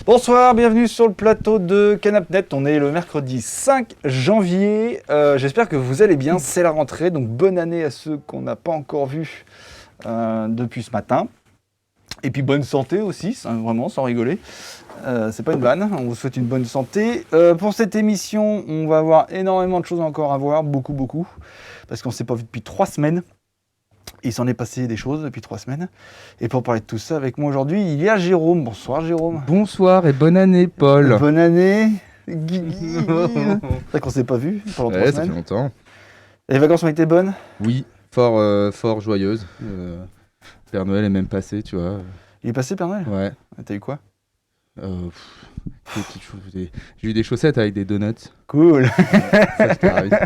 Bonsoir, bienvenue sur le plateau de Canapnet. On est le mercredi 5 janvier. J'espère que vous allez bien, c'est la rentrée. Donc bonne année à ceux qu'on n'a pas encore vus depuis ce matin. Et puis bonne santé aussi, vraiment sans rigoler. C'est pas une vanne, on vous souhaite une bonne santé. Pour cette émission, on va avoir énormément de choses encore à voir, beaucoup. Parce qu'on ne s'est pas vu depuis 3 semaines. Il s'en est passé des choses depuis 3 semaines. Et pour parler de tout ça, avec moi aujourd'hui, il y a Jérôme. Bonsoir Jérôme. Bonsoir et bonne année Paul. Bonne année. C'est vrai qu'on ne s'est pas vu pendant 3 semaines. Ça fait longtemps. Les vacances ont été bonnes ? Oui, fort joyeuses. Père Noël est même passé, tu vois. Il est passé Père Noël ? Ouais. T'as eu quoi ? J'ai eu des chaussettes avec des donuts. Cool. Ça, je t'arrive.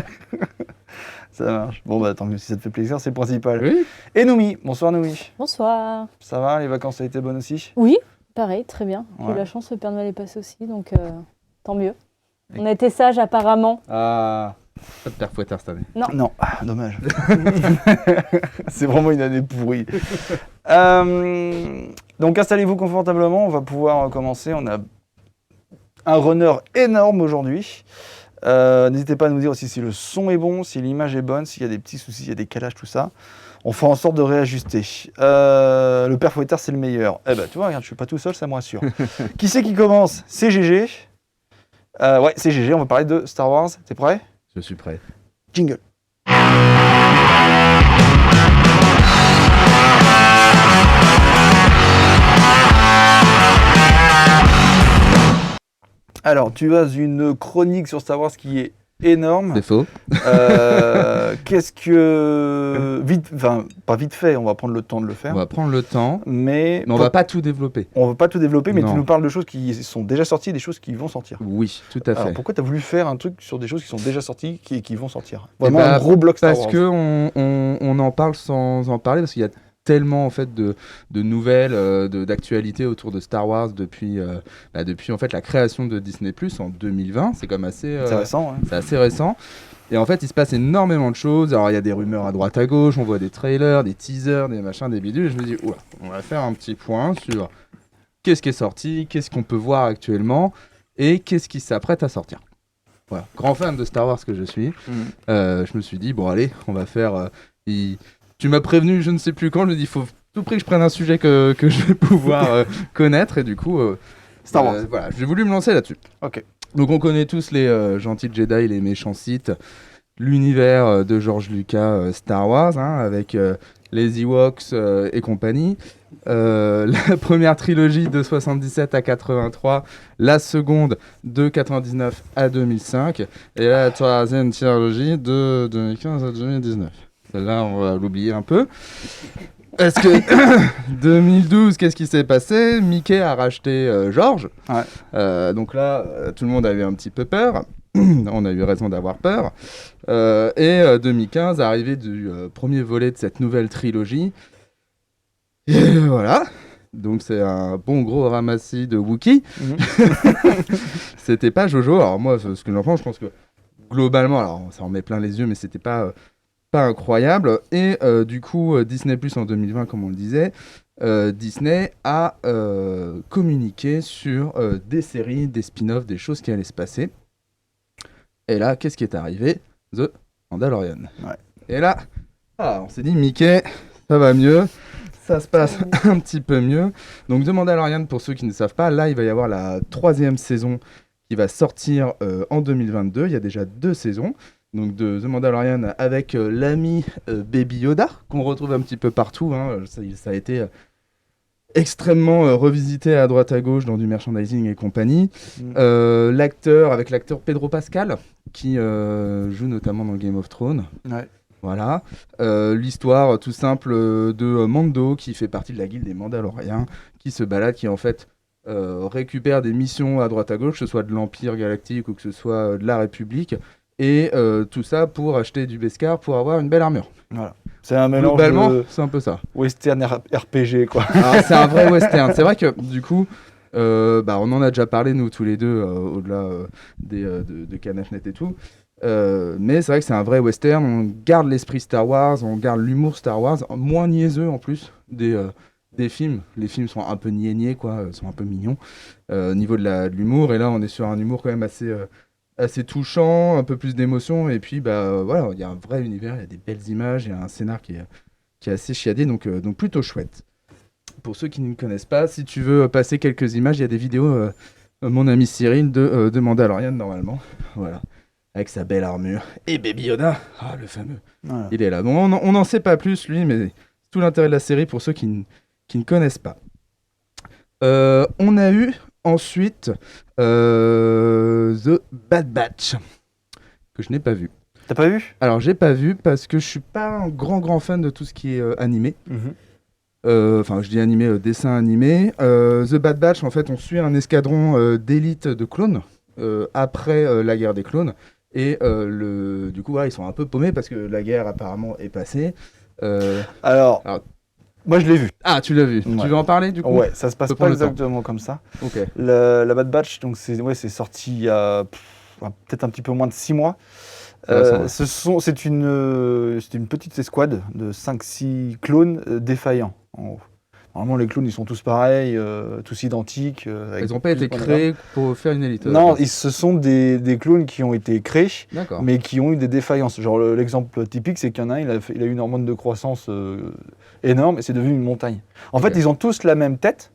Ça marche. Bon, bah tant mieux si ça te fait plaisir, c'est le principal. Oui. Et Noumi. Bonsoir Noumi. Bonsoir. Ça va, les vacances ont été bonnes aussi ? Oui, pareil, très bien. J'ai Ouais. eu la chance, le Père Noël est passé aussi, donc tant mieux. On a été sages apparemment. Ah. Pas de père fouettard cette année. Non, dommage. C'est vraiment une année pourrie. Donc installez-vous confortablement, on va pouvoir commencer. On a un runner énorme aujourd'hui. N'hésitez pas à nous dire aussi si le son est bon, si l'image est bonne, s'il y a des petits soucis, il y a des calages, tout ça. On fera en sorte de réajuster. Le père fouettard, c'est le meilleur. Eh ben, tu vois, regarde, je suis pas tout seul, ça me rassure. Qui c'est qui commence ? C'est GG. Ouais, c'est GG, on va parler de Star Wars. T'es prêt ? Je suis prêt. Jingle. Alors, tu as une chronique sur Star Wars qui est énorme. C'est faux. Qu'est-ce que... pas vite fait, on va prendre le temps de le faire. On va prendre le temps, Mais on va pas tout développer. On va pas tout développer, mais Non. tu nous parles de choses qui sont déjà sorties et des choses qui vont sortir. Oui, tout à fait. Alors, pourquoi tu as voulu faire un truc sur des choses qui sont déjà sorties et qui vont sortir ? Eh Vraiment ben, un gros bloc Star Parce Wars. qu'on en parle sans en parler, parce qu'il y a tellement en fait de nouvelles, d'actualités autour de Star Wars depuis en fait la création de Disney+ en 2020. C'est comme assez C'est récent, hein. c'est assez récent. Et en fait, il se passe énormément de choses. Alors, il y a des rumeurs à droite à gauche, on voit des trailers, des teasers, des machins, des bidules. Et je me dis, oula, on va faire un petit point sur qu'est-ce qui est sorti, qu'est-ce qu'on peut voir actuellement et qu'est-ce qui s'apprête à sortir. Voilà, grand fan de Star Wars que je suis. Je me suis dit, bon, allez, on va faire... Tu m'as prévenu, je ne sais plus quand, je me dis, il faut tout prix que je prenne un sujet que je vais pouvoir connaître. Et du coup, Star Wars. voilà, j'ai voulu me lancer là-dessus. Ok. Donc on connaît tous les gentils Jedi, les méchants Sith, l'univers de George Lucas Star Wars, hein, avec les Ewoks et compagnie. La première trilogie de 77 à 83, la seconde de 99 à 2005, et la troisième trilogie de 2015 à 2019. Celle-là, on va l'oublier un peu. Est-ce que 2012, qu'est-ce qui s'est passé ? Mickey a racheté George. Ouais. Donc là, tout le monde a eu un petit peu peur. On a eu raison d'avoir peur. Et 2015, arrivée du premier volet de cette nouvelle trilogie. Et voilà. Donc c'est un bon gros ramassis de Wookiees. C'était pas Jojo. Alors moi, ce que j'en pense, je pense que globalement, alors ça en met plein les yeux, mais c'était pas incroyable. Et du coup, Disney+ en 2020, comme on le disait, Disney a communiqué sur des séries, des spin-offs, des choses qui allaient se passer. Et là, qu'est-ce qui est arrivé ? The Mandalorian. Ouais. Et là, on s'est dit, Mickey, ça va mieux, ça se passe un petit peu mieux. Donc The Mandalorian, pour ceux qui ne savent pas, là, il va y avoir la 3e saison qui va sortir en 2022. Il y a déjà 2 saisons. Donc de The Mandalorian avec l'ami Baby Yoda, qu'on retrouve un petit peu partout. Hein. Ça a été extrêmement revisité à droite à gauche dans du merchandising et compagnie. Avec l'acteur Pedro Pascal, qui joue notamment dans Game of Thrones. Ouais. Voilà. L'histoire tout simple de Mando, qui fait partie de la guilde des Mandaloriens, qui se balade, qui en fait récupère des missions à droite à gauche, que ce soit de l'Empire galactique ou que ce soit de la République, Et tout ça pour acheter du Beskar pour avoir une belle armure. Voilà. C'est un mélange Globalement, de c'est un peu ça. western RPG, quoi. Alors, c'est un vrai western. C'est vrai que du coup, on en a déjà parlé nous tous les deux, au-delà de Canapnet et tout. Mais c'est vrai que c'est un vrai western. On garde l'esprit Star Wars, on garde l'humour Star Wars, moins niaiseux en plus des films. Les films sont un peu niais quoi, sont un peu mignons au niveau de l'humour. Et là, on est sur un humour quand même assez touchant, un peu plus d'émotion. Et puis, voilà, il y a un vrai univers, il y a des belles images, il y a un scénar qui est assez chiadé, donc plutôt chouette. Pour ceux qui ne connaissent pas, si tu veux passer quelques images, il y a des vidéos, mon ami Cyril, de Mandalorian, normalement. Voilà. Avec sa belle armure. Et Baby Yoda, le fameux. Voilà. Il est là. Bon, on n'en sait pas plus, lui, mais c'est tout l'intérêt de la série pour ceux qui ne connaissent pas. On a eu ensuite The Bad Batch, que je n'ai pas vu. T'as pas vu ? Alors, j'ai pas vu parce que je suis pas un grand fan de tout ce qui est animé. Enfin, je dis animé, dessin animé. The Bad Batch, en fait, on suit un escadron d'élite de clones après la guerre des clones. Et du coup, ils sont un peu paumés parce que la guerre apparemment est passée. Alors, moi je l'ai vu. Ah, tu l'as vu. Ouais. Tu veux en parler du coup ? Ouais, ça se passe pas exactement comme ça. Ok. La Bad Batch, donc c'est sorti il y a peut-être un petit peu moins de 6 mois. C'est une petite escouade de 5-6 clones défaillants. Normalement, les clones, ils sont tous pareils, tous identiques. Ils n'ont pas été créés pour faire une élite. Non, ce sont des clones qui ont été créés, mais qui ont eu des défaillances. Genre, l'exemple typique, c'est qu'il y en a un, il a eu une hormone de croissance énorme et c'est devenu une montagne. En fait, ils ont tous la même tête.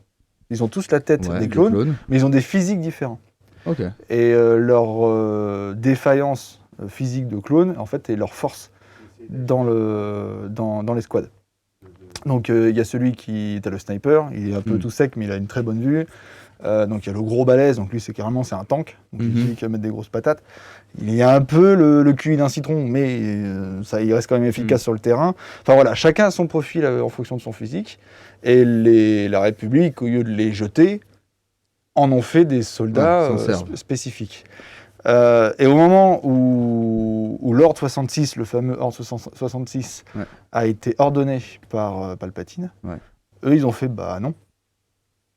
Ils ont tous la tête des clones, mais ils ont des physiques différents. Okay. Et leur défaillance physique de clone, en fait, est leur force dans l'escouade. Donc il y a celui qui est le sniper, il est un peu tout sec, mais il a une très bonne vue. Donc il y a le gros balèze, donc lui c'est un tank, donc celui qui va mettre des grosses patates. Il y a un peu le QI d'un citron, mais il reste quand même efficace sur le terrain. Enfin voilà, chacun a son profil en fonction de son physique. Et la République, au lieu de les jeter, en ont fait des soldats spécifiques. Et au moment où l'Ordre 66, le fameux Ordre 66, a été ordonné par Palpatine, eux, ils ont fait non.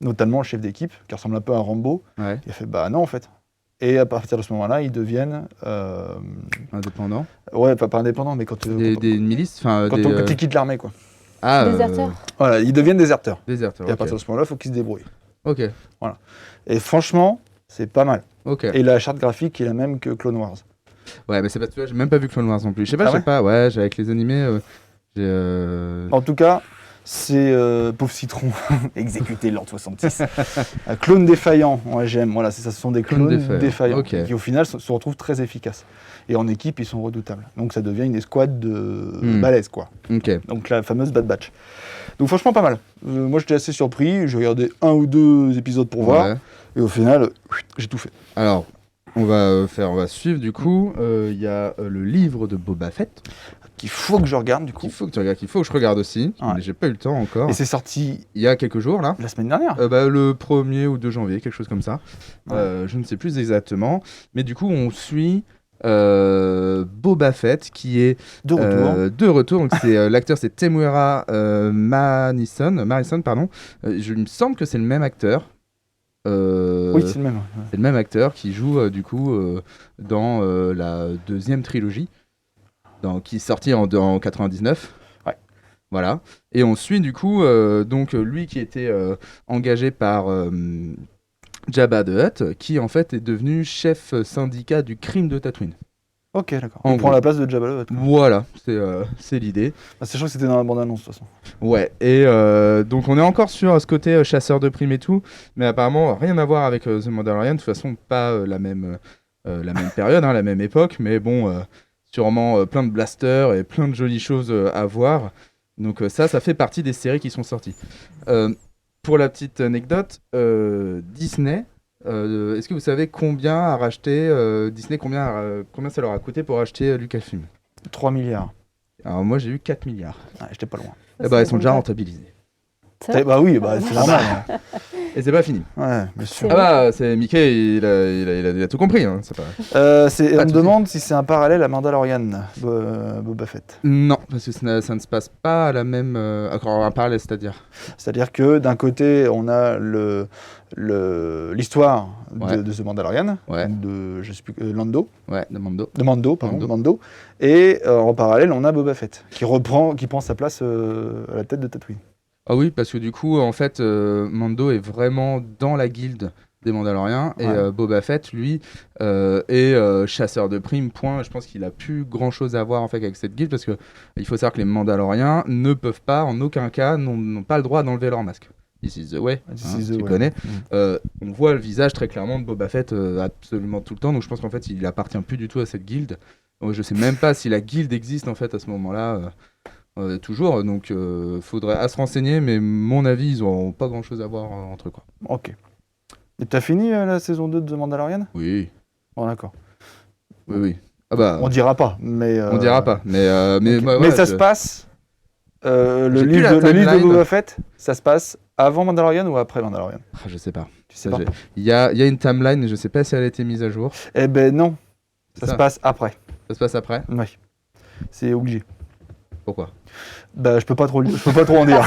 Notamment le chef d'équipe, qui ressemble un peu à Rambo, il a fait non en fait. Et à partir de ce moment-là, ils deviennent... indépendants ? Ouais, pas indépendants, mais quand... des milices, quand ils quittent l'armée, quoi. Déserteurs. Voilà, ils deviennent déserteurs. Et à partir de ce moment-là, il faut qu'ils se débrouillent. Ok. Voilà. Et franchement, c'est pas mal. Okay. Et la charte graphique est la même que Clone Wars. Ouais, mais c'est pas, tu vois, j'ai même pas vu Clone Wars non plus. Je sais pas, avec les animés, En tout cas, c'est pauvre citron, exécuté l'Ordre 66. Clone défaillant, j'aime. Voilà, ce sont des clones défaillants qui au final se retrouvent très efficaces. Et en équipe, ils sont redoutables. Donc ça devient une escouade de balèze, quoi. Okay. Donc la fameuse Bad Batch. Donc franchement, pas mal. Moi, j'étais assez surpris. J'ai regardé 1 ou 2 épisodes pour voir. Et au final, j'ai tout fait. Alors, on va suivre du coup. Il y a le livre de Boba Fett. Qu'il faut que je regarde du coup. Qu'il faut que tu regardes, qu'il faut que je regarde aussi. Mais j'ai pas eu le temps encore. Et c'est sorti il y a quelques jours là. La semaine dernière. Le 1er ou 2 janvier, quelque chose comme ça. Je ne sais plus exactement. Mais du coup, on suit Boba Fett qui est de retour. Donc l'acteur c'est Temuera Morrison, pardon. Il me semble que c'est le même acteur. Oui, c'est le même. C'est le même acteur qui joue du coup dans la 2e trilogie, qui est sortie en 99. Ouais. Voilà. Et on suit du coup donc lui qui était engagé par Jabba the Hutt, qui en fait est devenu chef syndicat du crime de Tatooine. Ok, d'accord. On prend la place de Jabba the Hutt. Voilà, c'est l'idée. Sachant que c'était dans la bande-annonce de toute façon. Ouais, et donc on est encore sur ce côté chasseur de primes et tout, mais apparemment rien à voir avec The Mandalorian, de toute façon pas la même période, la même époque, mais bon, sûrement plein de blasters et plein de jolies choses à voir. Donc ça fait partie des séries qui sont sorties. Pour la petite anecdote, Disney... est-ce que vous savez combien a racheté Disney, combien ça leur a coûté pour acheter Lucasfilm ? 3 milliards. Alors moi j'ai eu 4 milliards. J'étais pas loin. Ils sont déjà rentabilisés. Oui, c'est normal. Et c'est pas fini. Ouais, bien sûr. C'est Ah bah, c'est Mickey, il a tout compris. Hein, c'est pas... On Pas me de demande si c'est un parallèle à Mandalorian, Boba Fett. Non, parce que ça ne se passe pas à la même... Encore un parallèle, c'est-à-dire. C'est-à-dire que d'un côté, on a l'histoire Ouais. de The Mandalorian, Ouais. de je sais plus, Lando, Ouais, de Mando. de Mando, pardon, Mando. Mando. Et en parallèle, on a Boba Fett qui prend sa place à la tête de Tatooine. Ah oui, parce que du coup, en fait, Mando est vraiment dans la guilde des Mandaloriens et Ouais. Boba Fett, lui, est chasseur de primes. Point. Je pense qu'il a plus grand-chose à voir en fait avec cette guilde parce que il faut savoir que les Mandaloriens ne peuvent pas, en aucun cas, n'ont pas le droit d'enlever leur masque. This is the way. This hein, is the tu way. connais. Mm. On voit le visage très clairement de Boba Fett absolument tout le temps. Donc je pense qu'en fait, il appartient plus du tout à cette guilde. Je sais même pas si la guilde existe en fait à ce moment-là. Toujours, donc faudrait à se renseigner, mais mon avis, ils n'auront pas grand chose à voir entre eux. Quoi. Ok. Et t'as fini la saison 2 de The Mandalorian? Oui, Bon, d'accord. oui. Ah bah, On dira pas, mais... on dira pas, mais, ok. bah, Mais ouais, ça se passe... le J'ai plus livre la le livre de timeline. Boba Fett, ça se passe avant Mandalorian ou après Mandalorian? Ah, je sais pas. Tu sais pas? Il y a une timeline, mais je sais pas si elle a été mise à jour. Eh ben non, ça Ça. se passe après. Ça se passe après. Oui. C'est obligé. Pourquoi? Bah, je peux pas trop en dire.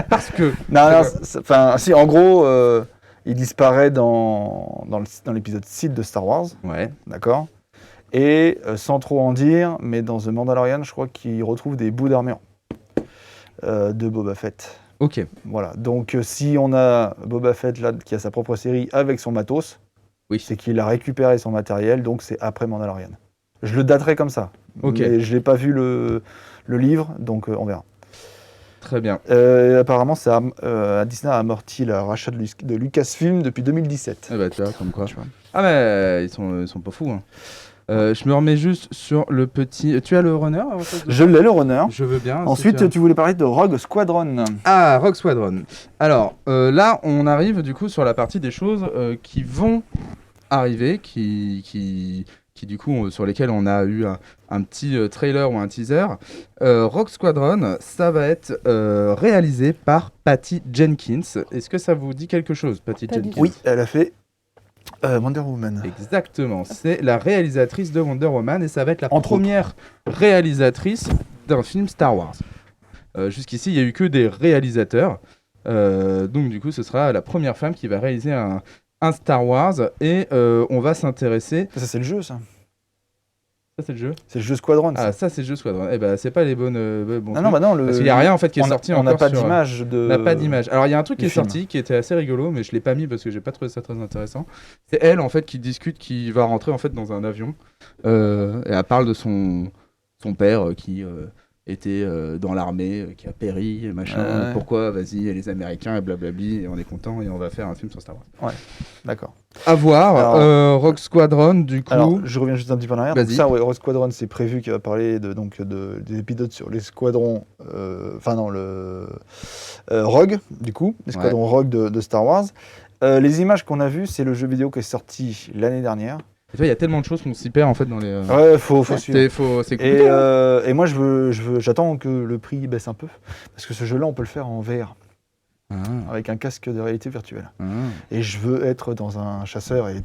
Parce que. Non, enfin, si, en gros, il disparaît dans l'épisode 6 de Star Wars, Ouais. d'accord? Et sans trop en dire, mais dans The Mandalorian, je crois qu'il retrouve des bouts d'armure de Boba Fett. Ok. Voilà. Donc, si on a Boba Fett là qui a sa propre série avec son matos, Oui. c'est qu'il a récupéré son matériel, donc c'est après Mandalorian. Je le daterai comme ça. Ok. Mais je n'ai pas vu le livre, donc on verra. Très bien. Apparemment, Disney a amorti le rachat de Lucasfilm depuis 2017. Ah bah tu vois, comme quoi. Tu vois. Ah mais ils sont pas fous. Hein. Je me remets juste sur le petit. Tu as le runner en fait, Je l'ai, le runner. Je veux bien. si Ensuite, tu as- tu voulais parler de Rogue Squadron. Ah, Rogue Squadron. Alors là, on arrive du coup sur la partie des choses qui vont arriver, qui du coup sur lesquelles on a eu un petit trailer ou un teaser. Rogue Squadron, ça va être réalisé par Patty Jenkins. Est-ce que ça vous dit quelque chose, Patty Pas du Jenkins? tout. Oui, elle a fait Wonder Woman. Exactement, c'est la réalisatrice de Wonder Woman et ça va être la Entre première réalisatrice d'un film Star Wars. Jusqu'ici, il n'y a eu que des réalisateurs. Donc du coup, ce sera la première femme qui va réaliser un Star Wars et on va s'intéresser... Ça, c'est le jeu, ça. Ça, c'est le jeu? C'est le jeu Squadron. Ah, ça, c'est le jeu Squadron. Eh ben, c'est pas les bons non, trucs. non, bah non. Parce qu'il n'y a rien en fait qui est sorti on encore n'a pas sur... d'image de. On n'a pas d'image. Alors il y a un truc qui du est film. sorti qui était assez rigolo, mais je l'ai pas mis parce que j'ai pas trouvé ça très intéressant. C'est elle en fait qui discute, qui va rentrer en fait dans un avion et elle parle de son père qui était dans l'armée, qui a péri, machin. Ouais. Pourquoi? Vas-y, et les Américains et blablabli, et on est content et on va faire un film sur Star Wars. D'accord. À voir. Alors- Rogue Squadron, du coup. Alors, je reviens juste un petit peu en arrière. Donc Vas-y. ça, ouais, Rogue Squadron, c'est prévu qu'il va parler des épisodes sur les squadrons. Enfin, non, le Rogue, du coup, les squadrons Rogue de Star Wars. Les images qu'on a vues, c'est le jeu vidéo qui est sorti l'année dernière. Tu vois, il y a tellement de choses qu'on s'y perd en fait dans les. Ouais, faut suivre. C'est compliqué. Et moi, j'attends que le prix baisse un peu. Parce que ce jeu-là, on peut le faire en VR, Ah, avec un casque de réalité virtuelle. ah. Et je veux être dans un chasseur et...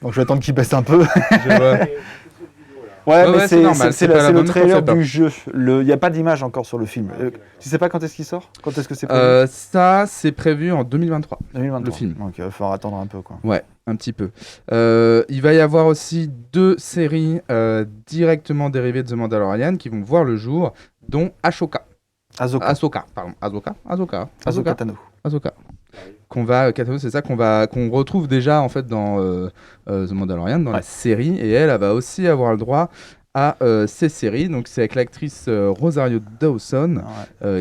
Donc je vais attendre qu'il baisse un peu. Je vois. Ouais, mais ouais, c'est normal, c'est pas la c'est le bonne trailer concept. du jeu. Il n'y a pas d'image encore sur le film. Tu sais pas quand est-ce qu'il sort? Quand est-ce que c'est prévu? Ça, c'est prévu en 2023. 2023. le film. Donc il va falloir attendre un peu, quoi. Ouais, un petit peu. Il va y avoir aussi 2 séries directement dérivées de The Mandalorian qui vont voir le jour, dont Ahsoka. Ahsoka. Ahsoka Tano. Ahsoka. C'est ça qu'on retrouve déjà en fait dans The Mandalorian, dans la série, et elle va aussi avoir le droit à ces séries. Donc c'est avec l'actrice Rosario Dawson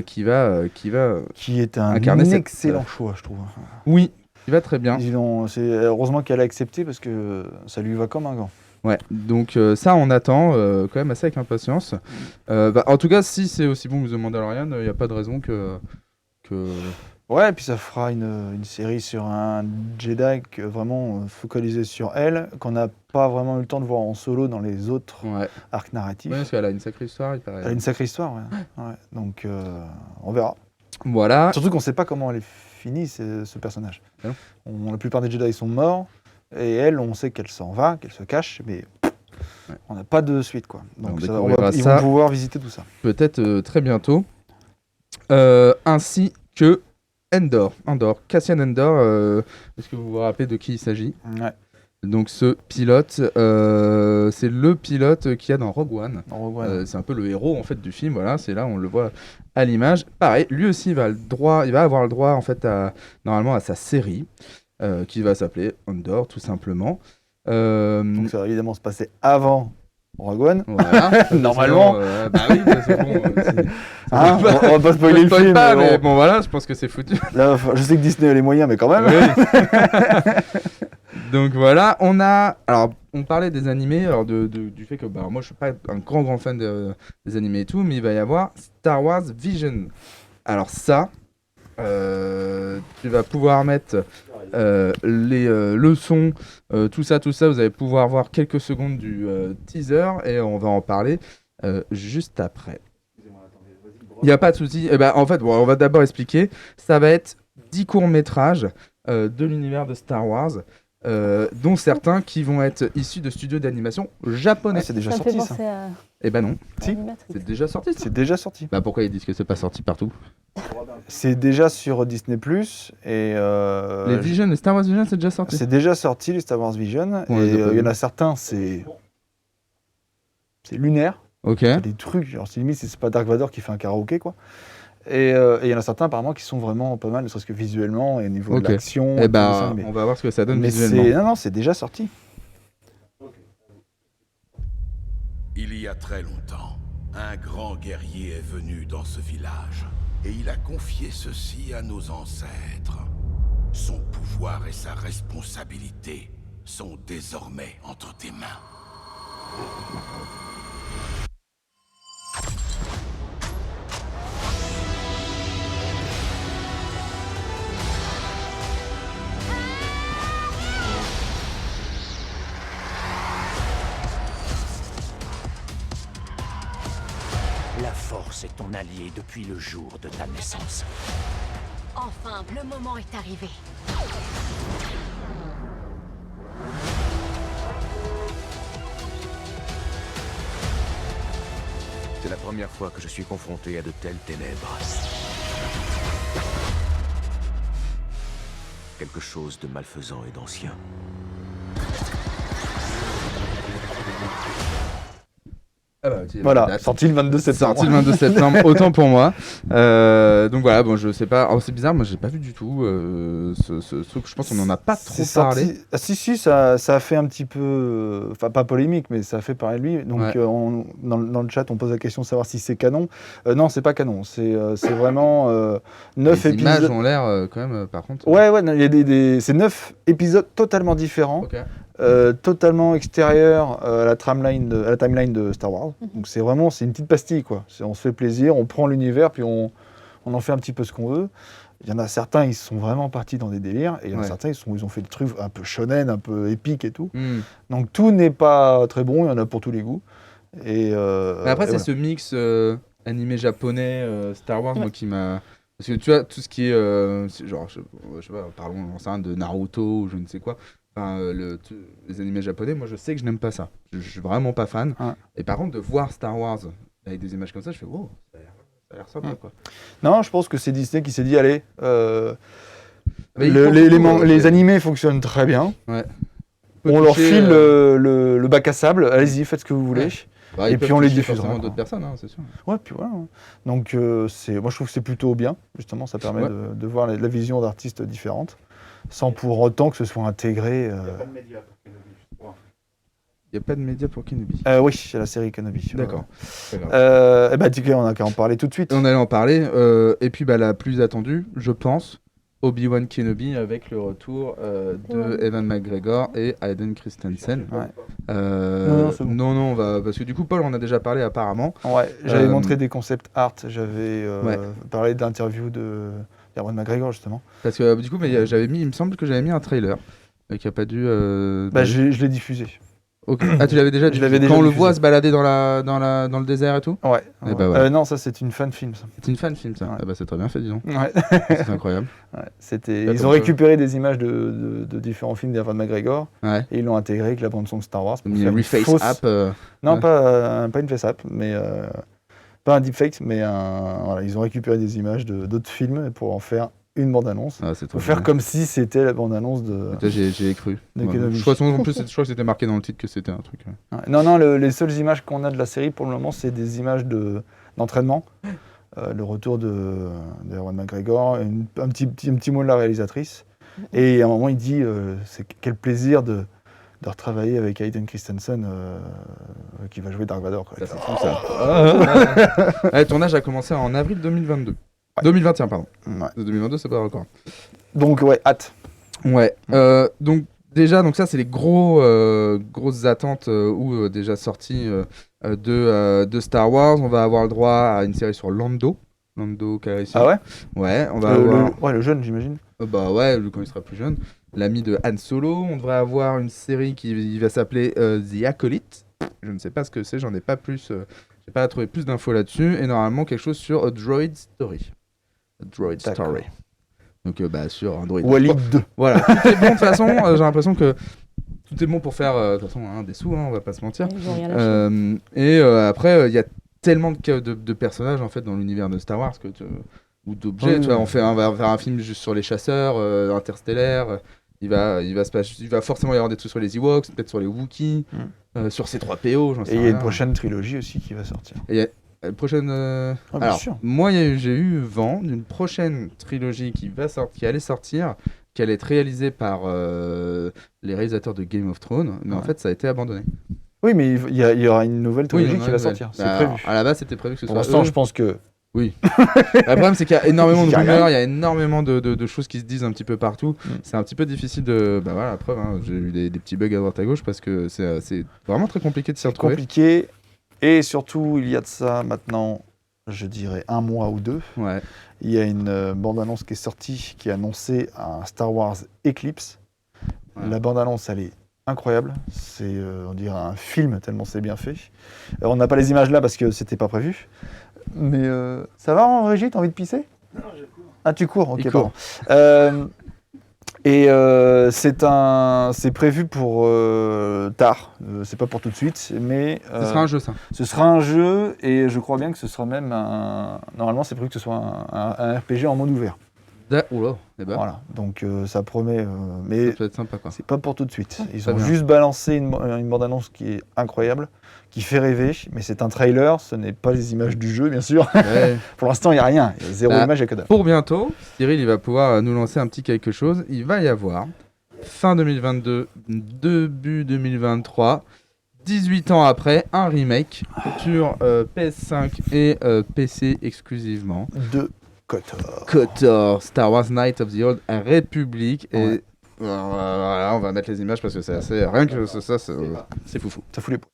qui Qui est un incarner cette- excellent choix, je trouve. oui, qui va très bien. C'est heureusement qu'elle a accepté parce que ça lui va comme un gant. Ouais, donc ça on attend quand même assez avec impatience. En tout cas, si c'est aussi bon que The Mandalorian, il n'y a pas de raison que... Ouais, et puis ça fera une série sur un Jedi vraiment focalisé sur elle, qu'on n'a pas vraiment eu le temps de voir en solo dans les autres Ouais, arcs narratifs. parce qu'elle a une sacrée histoire, il paraît. Elle a une sacrée histoire, ouais. Ouais. Donc on verra. Voilà. Surtout qu'on ne sait pas comment elle est fini ce personnage. Ah non. La plupart des Jedi sont morts, et elle, on sait qu'elle s'en va, qu'elle se cache, mais on n'a pas de suite, quoi. Donc On ça, découvrira ils ça vont pouvoir visiter tout ça. peut-être très bientôt. Ainsi que Andor, Cassian Andor. Est-ce que vous vous rappelez de qui il s'agit? Ouais. Donc ce pilote, c'est le pilote qu'il y a dans Rogue One. Rogue One. C'est un peu le héros en fait du film. Voilà, c'est là on le voit à l'image. Pareil, lui aussi il va avoir le droit en fait normalement à sa série qui va s'appeler Andor tout simplement. Donc ça va évidemment se passer avant Rogue One. Voilà. Normalement. Bah oui, parce que bon, Hein, on va pas spoiler le spoil film. pas, mais mais bon. bon voilà, je pense que c'est foutu. Là, je sais que Disney a les moyens, mais quand même. Donc voilà, on parlait des animés, alors du fait que moi je suis pas un grand fan des animés et tout, mais il va y avoir Star Wars Vision. Alors ça, tu vas pouvoir mettre les leçons, tout ça, vous allez pouvoir voir quelques secondes du teaser et on va en parler juste après. Il n'y a pas de souci. En fait, on va d'abord expliquer. Ça va être 10 courts-métrages de l'univers de Star Wars. Dont certains qui vont être issus de studios d'animation japonais. C'est déjà Ça me fait sorti, ça. penser à Eh ben non, Si. l'animatrice. c'est déjà sorti ça. C'est déjà sorti. Bah pourquoi ils disent que c'est pas sorti partout? C'est déjà sur Disney+, et Les Vision, les Star Wars Vision, c'est déjà sorti. c'est déjà sorti, les Star Wars Vision, On les et a pas il y en vus. a certains, c'est lunaire, Ok. c'est des trucs, genre c'est limite, c'est pas Dark Vador qui fait un karaoké, quoi. Et il y en a certains, apparemment, qui sont vraiment pas mal, ne serait-ce que visuellement, et au niveau Ok. de l'action. Eh et tout ça, ben, mais on va voir ce que ça donne mais visuellement. non, c'est déjà sorti. Il y a très longtemps, un grand guerrier est venu dans ce village et il a confié ceci à nos ancêtres. Son pouvoir et sa responsabilité sont désormais entre tes mains. La force est ton allié depuis le jour de ta naissance. Enfin, le moment est arrivé. C'est la première fois que je suis confronté à de telles ténèbres. Quelque chose de malfaisant et d'ancien. Ah bah, tu- Voilà, date. sorti le 22 septembre. Sorti le 22 septembre, autant pour moi. Donc voilà, bon, je sais pas. Alors, c'est bizarre, moi j'ai pas vu du tout ce truc. Je pense qu'on en a pas trop C'est parlé. sorti- Ah, si, ça a fait un petit peu. Enfin, pas polémique, mais ça a fait parler de lui. Donc, Ouais. dans le chat, on pose la question de savoir si c'est canon. Non, c'est pas canon. C'est vraiment 9 Les images épisodes. ont l'air quand même, par contre. Ouais, non, il y a c'est 9 épisodes totalement différents, Ok. totalement extérieurs à la timeline de Star Wars. Donc, c'est une petite pastille, quoi. On se fait plaisir, on prend l'univers, puis on en fait un petit peu ce qu'on veut. Il y en a certains, ils sont vraiment partis dans des délires, et il y en a Ouais. certains, ils ont fait des trucs un peu shonen, un peu épiques et tout. Hmm. Donc tout n'est pas très bon, il y en a pour tous les goûts. Et, Mais après, et c'est voilà. ce mix animé japonais, Star Wars, Ouais. moi qui m'a. Parce que tu vois, tout ce qui est. Genre, je sais pas, parlons j'en sais rien, de Naruto ou je ne sais quoi. Enfin, les animés japonais, moi je sais que je n'aime pas ça. Je suis vraiment pas fan. Ouais. Et par contre, de voir Star Wars avec des images comme ça, je fais, wow, ça a l'air sympa quoi. Non, je pense que c'est Disney qui s'est dit, allez, Mais il le- faut les, surtout, les animés fonctionnent très bien. Ouais. On leur toucher, file le bac à sable, allez-y, faites ce que vous voulez. Ouais. Bah, et ils puis peuvent on les toucher diffusera, forcément quoi. d'autres personnes, hein, c'est sûr. Ouais, puis voilà. Donc moi je trouve que c'est plutôt bien, justement, ça permet Ouais. de voir la vision d'artistes différentes, sans pour autant que ce soit intégré. Il n'y a pas de média pour Kenobi. Oui, c'est la série Kenobi. D'accord. C'est pas grave. Et bah, on a qu'à en parler tout de suite. On allait en parler. Et puis la plus attendue, je pense, Obi-Wan Kenobi avec le retour de Ouais. Evan McGregor et Hayden Christensen. Ouais. Non, c'est bon. on va parce que du coup Paul on a déjà parlé apparemment. Ouais, j'avais Euh, montré des concept art, j'avais Ouais. parlé d'interviews de Ewan McGregor, justement. Parce que du coup mais il me semble que j'avais mis un trailer qui a pas dû. Bah, je l'ai diffusé. Ok. Ah, tu l'avais déjà Je dit. l'avais déjà Quand on le diffusé. voit se balader dans le désert et tout. Ouais. Eh ben ouais. Non, ça c'est une fan film. Ça. C'est une fan film ça. Ouais. Ah bah c'est très bien fait, disons. Ouais. C'est incroyable. Ouais, c'était... Attends, Ils ont récupéré des images de différents films d'Ewan McGregor Ouais. et ils l'ont intégré avec la bande son de Star Wars. Pour Il y a faire une une reface fausse- app. Non, ouais. pas une face app, mais pas un deepfake, mais voilà, ils ont récupéré des images d'autres films pour en faire une bande-annonce. Ah, c'est trop Pour faire bien. comme si c'était la bande-annonce de. Toi, j'y ai cru. de Ouais. Kenobi. Je crois en plus, je crois que c'était marqué dans le titre que c'était un truc. Ouais. Non, les seules images qu'on a de la série pour le moment, c'est des images d'entraînement. Le retour d'Ewan McGregor, un petit mot de la réalisatrice. Et à un moment, il dit quel plaisir de retravailler avec Hayden Christensen qui va jouer Dark Vador. Quoi. Ça, c'est fou, ça. Ouais, le tournage a commencé en avril 2022. 2021, pardon. Ouais. 2022, c'est pas encore. Donc, ouais, hâte. Ouais. Donc, déjà, ça, c'est les grosses attentes ou déjà sorties de Star Wars. On va avoir le droit à une série sur Lando Calrissian. Ah ouais Ouais, on va avoir... le jeune, j'imagine. Bah ouais, quand il sera plus jeune. L'ami de Han Solo. On devrait avoir une série qui va s'appeler The Acolyte. Je ne sais pas ce que c'est, j'en ai pas plus. J'ai pas trouvé plus d'infos là-dessus. Et normalement, quelque chose sur A Droid Story. A Droid D'accord. Story. Donc, sur Android. Walid 2. Voilà, tout est bon de toute façon. J'ai l'impression que tout est bon pour faire de toute façon des sous, on va pas se mentir. Ils ont rien lâché. Après, il y a tellement de personnages en fait dans l'univers de Star Wars ou d'objets. Oui, Tu vois, oui. on va faire un film juste sur les chasseurs interstellaires. Il va forcément y avoir des trucs sur les Ewoks, peut-être sur les Wookiees, sur C3PO, j'en sais Et il y a rien. une prochaine trilogie aussi qui va sortir. Et il y a une prochaine. bien Alors, sûr. moi, j'ai eu vent d'une prochaine trilogie qui allait sortir, qui allait être réalisée par les réalisateurs de Game of Thrones, mais en Ouais. fait, ça a été abandonné. Oui, mais il y aura une nouvelle trilogie qui va sortir. C'est Bah, prévu. à la base, c'était prévu que ce Pour soit. l'instant, eux. je pense que. Le problème, c'est qu'il y a énormément de Il y a rien. rumeurs, il y a énormément de choses qui se disent un petit peu partout. Mm. C'est un petit peu difficile de. Bah voilà, la preuve, hein, j'ai eu des petits bugs à droite à gauche parce que c'est vraiment très compliqué de s'y retrouver. Compliqué. Et surtout, il y a de ça maintenant, je dirais, 1 mois ou 2. Ouais. Il y a une bande-annonce qui est sortie qui annonçait un Star Wars Eclipse. Ouais. La bande-annonce, elle est incroyable. C'est, on dirait, un film tellement c'est bien fait. On n'a pas les images là parce que c'était pas prévu. Mais ça va en régie? T'as envie de pisser? Non, je cours. Ah, tu cours? Ok, Il pardon. C'est prévu pour tard. C'est pas pour tout de suite, mais Ce sera un jeu, ça. ce sera un jeu et je crois bien que ce sera même un. Normalement, c'est prévu que ce soit un RPG en monde ouvert. Oula, eh ben, Voilà, donc ça promet. ça Mais peut être sympa, quoi. c'est pas pour tout de suite. Ils très ont bien. juste balancé une bande-annonce qui est incroyable, qui fait rêver, mais c'est un trailer, ce n'est pas les images du jeu, bien sûr. Ouais. Pour l'instant, il n'y a rien. Il y a zéro Ah. image, il n'y a que dalle. Pour bientôt, Cyril, il va pouvoir nous lancer un petit quelque chose. Il va y avoir, fin 2022, début 2023, 18 ans après, un remake sur PS5 et PC exclusivement. De KOTOR. KOTOR, Star Wars Knights of the Old Republic. Et Ouais. voilà, on va mettre les images parce que c'est assez. Rien que ça, c'est foufou. Ça fout les poux.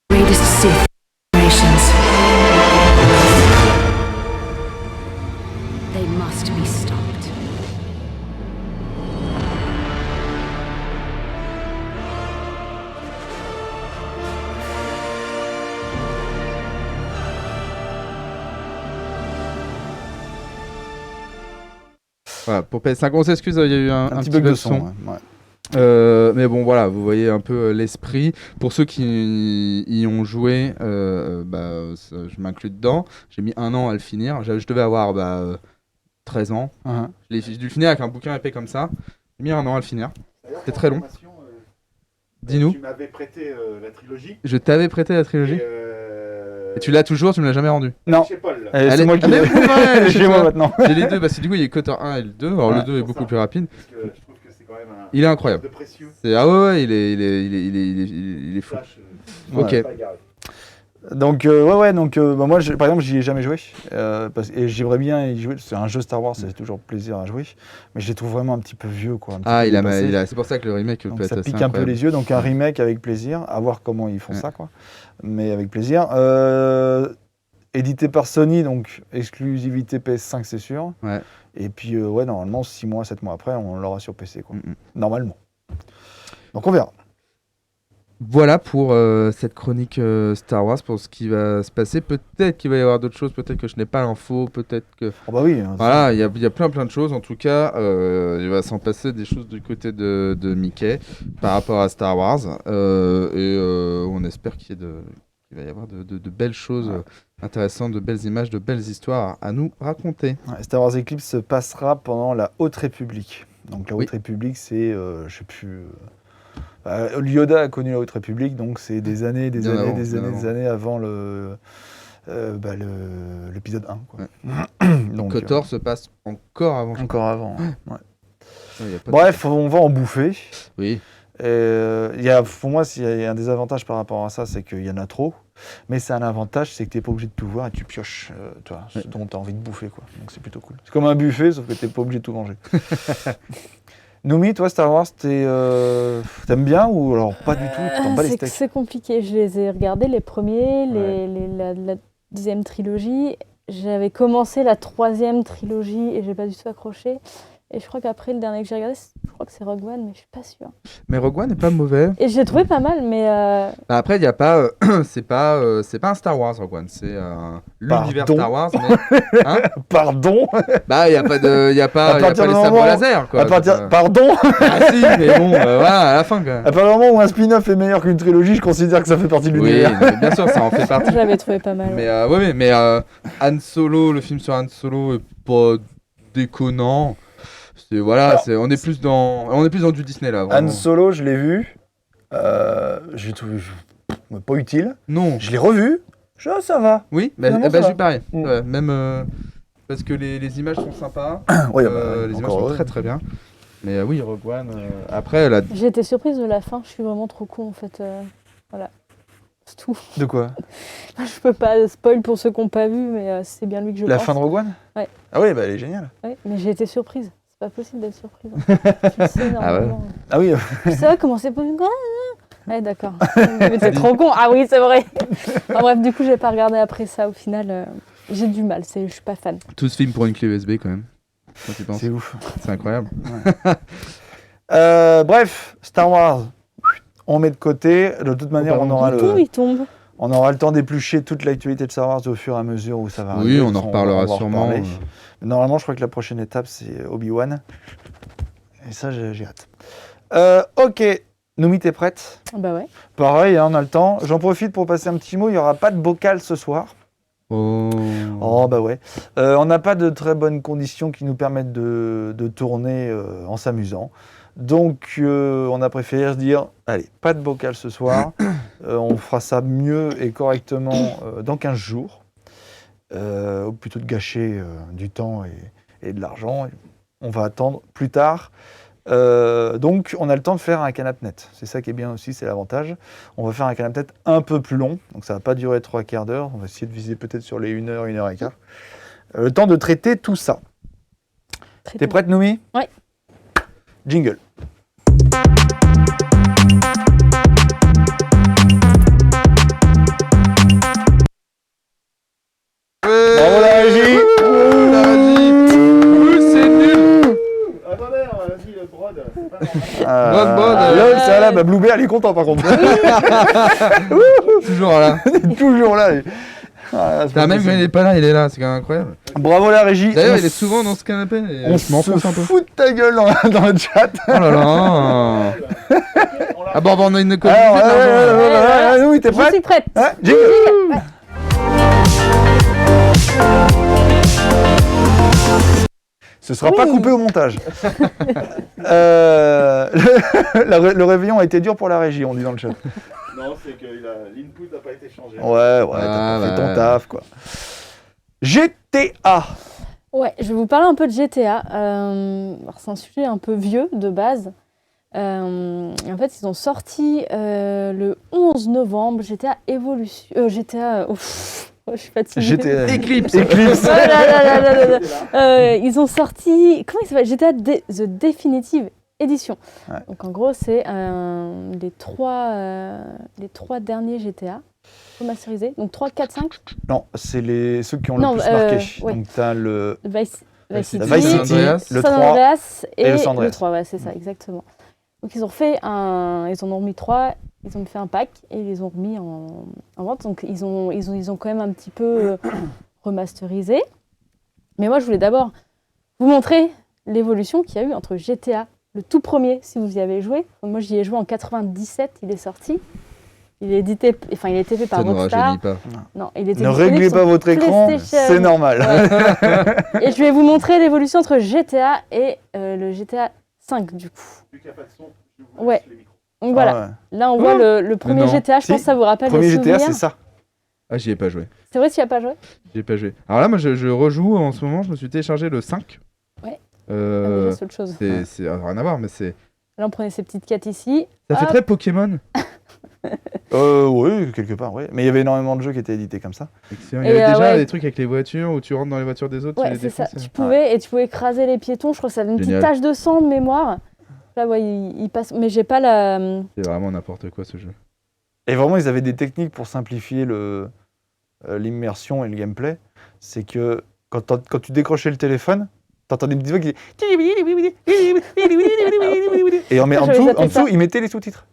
Greatest Sith generations. They must be stopped. Voilà, pour PS5, on s'excuse, il y a eu un Un petit bug de son. Ouais. Mais bon, voilà, vous voyez un peu l'esprit. Pour ceux qui y ont joué, je m'inclus dedans. J'ai mis 1 an à le finir. Je devais avoir 13 ans. Uh-huh. J'ai dû le finir avec un bouquin épais comme ça. J'ai mis 1 an à le finir. C'était très long. Dis-nous. Tu m'avais prêté la trilogie. Je t'avais prêté la trilogie. Et tu l'as toujours, tu me l'as jamais rendu. Non, Chez Paul. Elle c'est est- moi qui Ah, mais l'ai. oui, ouais, elle est Chez chez moi toi. maintenant. J'ai les deux, parce que du coup il y a KOTOR 1 et le 2. Alors le Ouais. 2 est beaucoup plus rapide. Parce que je trouve que c'est quand même un. Il est incroyable. De précieux. Ah ouais, il est fou. Flash, Ok. pas égaré. Donc, moi, par exemple, j'y ai jamais joué. Et j'aimerais bien y jouer. C'est un jeu Star Wars, c'est toujours plaisir à jouer. Mais je les trouve vraiment un petit peu vieux, quoi. C'est pour ça que le remake donc peut être ça assez pique un peu incroyable. les yeux. Donc, un remake avec plaisir. À voir comment ils font ça, quoi. Mais avec plaisir. Édité par Sony, donc exclusivité PS5, c'est sûr. Ouais. Et puis, normalement, 6 mois, 7 mois après, on l'aura sur PC, quoi. Normalement. Donc, on verra. Voilà pour cette chronique Star Wars, pour ce qui va se passer. Peut-être qu'il va y avoir d'autres choses, peut-être que je n'ai pas l'info, peut-être que... Oh bah oui. Voilà, il y a plein de choses. En tout cas, il va s'en passer des choses du côté de Mickey par rapport à Star Wars. On espère qu'il va y avoir de belles choses intéressantes, de belles images, de belles histoires à nous raconter. Ouais, Star Wars Eclipse se passera pendant la Haute République. Donc la Haute République, c'est, je sais plus... Yoda a connu la Haute République, donc c'est des années avant l'épisode 1. Quoi. Ouais. Donc, KOTOR se passe encore avant. Encore avant, ouais. Bref, on va en bouffer. Oui. Pour moi, s'il y a un désavantage par rapport à ça, c'est qu'il y en a trop. Mais c'est un avantage, c'est que tu n'es pas obligé de tout voir et tu pioches ce dont tu as envie de bouffer. Quoi. Donc c'est plutôt cool. C'est comme un buffet, sauf que tu n'es pas obligé de tout manger. Noumi, toi, Star Wars, t'aimes bien ou alors pas du tout, tu t'en bats les steaks? C'est compliqué. Je les ai regardés, les premiers, la deuxième trilogie. J'avais commencé la troisième trilogie et j'ai pas du tout accroché. Et je crois qu'après, le dernier que j'ai regardé, je crois que c'est Rogue One, mais je suis pas sûre. Mais Rogue One n'est pas mauvais. Et je l'ai trouvé pas mal, mais... Après, il y a pas, c'est pas un Star Wars Rogue One, c'est l'univers Star Wars. Mais... Hein Pardon. Bah, il y a pas les sabres laser, quoi. Pardon. Ah si, mais bon, voilà, à la fin, quoi. À partir du moment où un spin-off est meilleur qu'une trilogie, je considère que ça fait partie de l'univers. Oui, bien sûr, ça en fait partie. Je l'avais trouvé pas mal. Mais Han Solo, le film sur Han Solo est pas déconnant. On est plus dans du Disney là. Vraiment. Han Solo, je l'ai vu. J'ai trouvé pas utile. Non. Je l'ai revu. Ça va. Oui, je suis pareil. Ouais, même parce que les images sont sympas. Les images sont très très bien. Mais oui, Rogue One. Après, j'ai été surprise de la fin. Je suis vraiment trop con en fait. Voilà. C'est tout. De quoi? Je peux pas spoil pour ceux qui n'ont pas vu, mais c'est bien lui que je pense. La fin de Rogue One? Ouais. Ah oui, elle est géniale. Ouais, mais j'ai été surprise. C'est pas possible d'être surprise. Tu le sais normalement. Ah oui. Tu sais comment c'est possible? Ouais, d'accord. Mais t'es trop con. Ah oui, c'est vrai. Enfin, bref, du coup, j'ai pas regardé après ça. Au final, j'ai du mal. Je suis pas fan. Tout ce film pour une clé USB quand même. Quand tu penses. C'est ouf. C'est incroyable. Ouais. Bref, Star Wars. On met de côté. De toute manière, on aura il tombe. On aura le temps d'éplucher toute l'actualité de Star Wars au fur et à mesure où ça va arriver. Oui, on en reparlera sûrement. Normalement, je crois que la prochaine étape, c'est Obi-Wan. Et ça, j'ai hâte. Ok, Noumi, t'es prête? Bah ouais. Pareil, on a le temps. J'en profite pour passer un petit mot. Il n'y aura pas de bocal ce soir. Oh bah ouais. On n'a pas de très bonnes conditions qui nous permettent de tourner en s'amusant. Donc, on a préféré se dire, allez, pas de bocal ce soir. On fera ça mieux et correctement dans 15 jours. Plutôt de gâcher du temps et de l'argent. On va attendre plus tard. Donc, on a le temps de faire un canap net. C'est ça qui est bien aussi, c'est l'avantage. On va faire un canap net un peu plus long. Donc, ça ne va pas durer 3 quarts d'heure. On va essayer de viser peut-être sur les 1 heure, 1 heure et quart. Le temps de traiter tout ça. T'es prête, Noumi? Ouais. Jingle. Bravo la régie. C'est nul. Attendez, vas-y, le brod. Brod. Ça là, Blue Bear, il est content par contre. Toujours là. Toujours là. Même quand il est pas là, il est là, c'est quand même incroyable. Bravo la régie. D'ailleurs, il est souvent dans ce canapé. Et On je m'en se fous un peu. fout de ta gueule dans le chat. Oh là là. Ah bon, on a une économie Oui, t'es Je prête? suis prête. Jingle. Ouais. Ce sera pas coupé au montage. Le réveillon a été dur pour la régie, on dit dans le chat. Non, c'est que l'input n'a pas été changé. Ouais, t'as pas fait ton taf, quoi. GTA. Ouais, je vais vous parler un peu de GTA. Alors, c'est un sujet un peu vieux de base. Et en fait, ils ont sorti le 11 novembre GTA Evolution. Je suis fatiguée. GTA Eclipse. Eclipse. Oh là là là là là là. Ils ont sorti. Comment il s'appelle? GTA The Definitive Edition. Ouais. Donc en gros, c'est les trois derniers GTA remasterisés. Donc 3, 4, 5. Non, c'est ceux qui ont Non, le plus marqué. ouais. Donc t'as le Vice City, Vice City, Andreas, le San 3. Andreas et le San le Andreas. 3, ouais, c'est ça, exactement. Donc ils en ont remis 3, ils ont fait un pack et ils les ont remis en vente. Donc ils ont quand même un petit peu remasterisé. Mais moi je voulais d'abord vous montrer l'évolution qu'il y a eu entre GTA, le tout premier, si vous y avez joué. Moi j'y ai joué en 97, il est sorti. Il est été fait par Ça ne Rockstar. rajeunit pas. Non, il était Ne disponible réglez sur pas votre écran, PlayStation. c'est normal. Ouais. Et je vais vous montrer l'évolution entre GTA et le GTA 5 du coup. Vu qu'il n'y a pas de son, je vous Ouais. laisse les micros. Donc voilà, Ah ouais. là on voit le premier non. GTA, je Si. pense que ça vous rappelle Premier les GTA, souvenirs. c'est ça. Ah, j'y ai pas joué. C'est vrai, tu n'y as pas joué? J'y ai pas joué. Alors là, moi, je rejoue en ce moment. Je me suis téléchargé le 5. Ouais. Ah, Euh, déjà, c'est autre chose. c'est rien à voir, mais c'est. Là on prenait ces petites quêtes ici. Ça fait Hop. très Pokémon. Oui, quelque part, oui. Mais il y avait énormément de jeux qui étaient édités comme ça. Excellent. Il y avait déjà ouais. des trucs avec les voitures où tu rentres dans les voitures des autres, Ouais, tu les c'est ça. défonces. Tu pouvais, et tu pouvais écraser les piétons. Je crois que ça avait une petite Génial. tache de sang de mémoire. Là, ouais, il passe. Mais j'ai pas la. C'est vraiment n'importe quoi ce jeu. Et vraiment, ils avaient des techniques pour simplifier l'immersion et le gameplay. C'est que quand tu décrochais le téléphone, t'entendais une petite voix qui disait... Et en J'avais dessous, zappé ça. ils mettaient les sous-titres.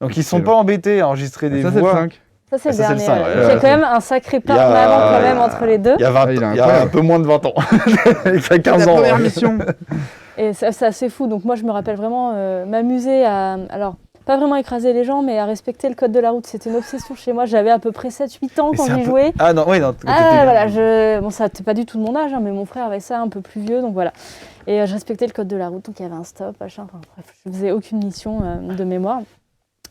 Donc ils sont Excellent. pas embêtés à enregistrer des Ça, c'est le voix. 5. Ça, c'est le Ça, c'est le dernier. 5, ouais. ouais, Il y a ouais, quand même un sacré pas Il y a- en avant quand même entre les deux. Il y a, 20 Ah, il est il y a un incroyable. peu moins de 20 ans. Il fait 15 La ans. première mission. Et c'est assez fou. Donc moi, je me rappelle vraiment m'amuser à... Alors, pas vraiment écraser les gens, mais à respecter le code de la route. C'était une obsession chez moi. J'avais à peu près 7-8 ans Mais quand c'est un j'y peu- jouais. Ah non, oui, non. quand Ah t'étais voilà, bien. bon ça n'était pas du tout de mon âge, hein, mais mon frère avait ça un peu plus vieux, donc voilà. Et je respectais le code de la route, donc il y avait un stop, machin, enfin bref, je faisais aucune mission de mémoire.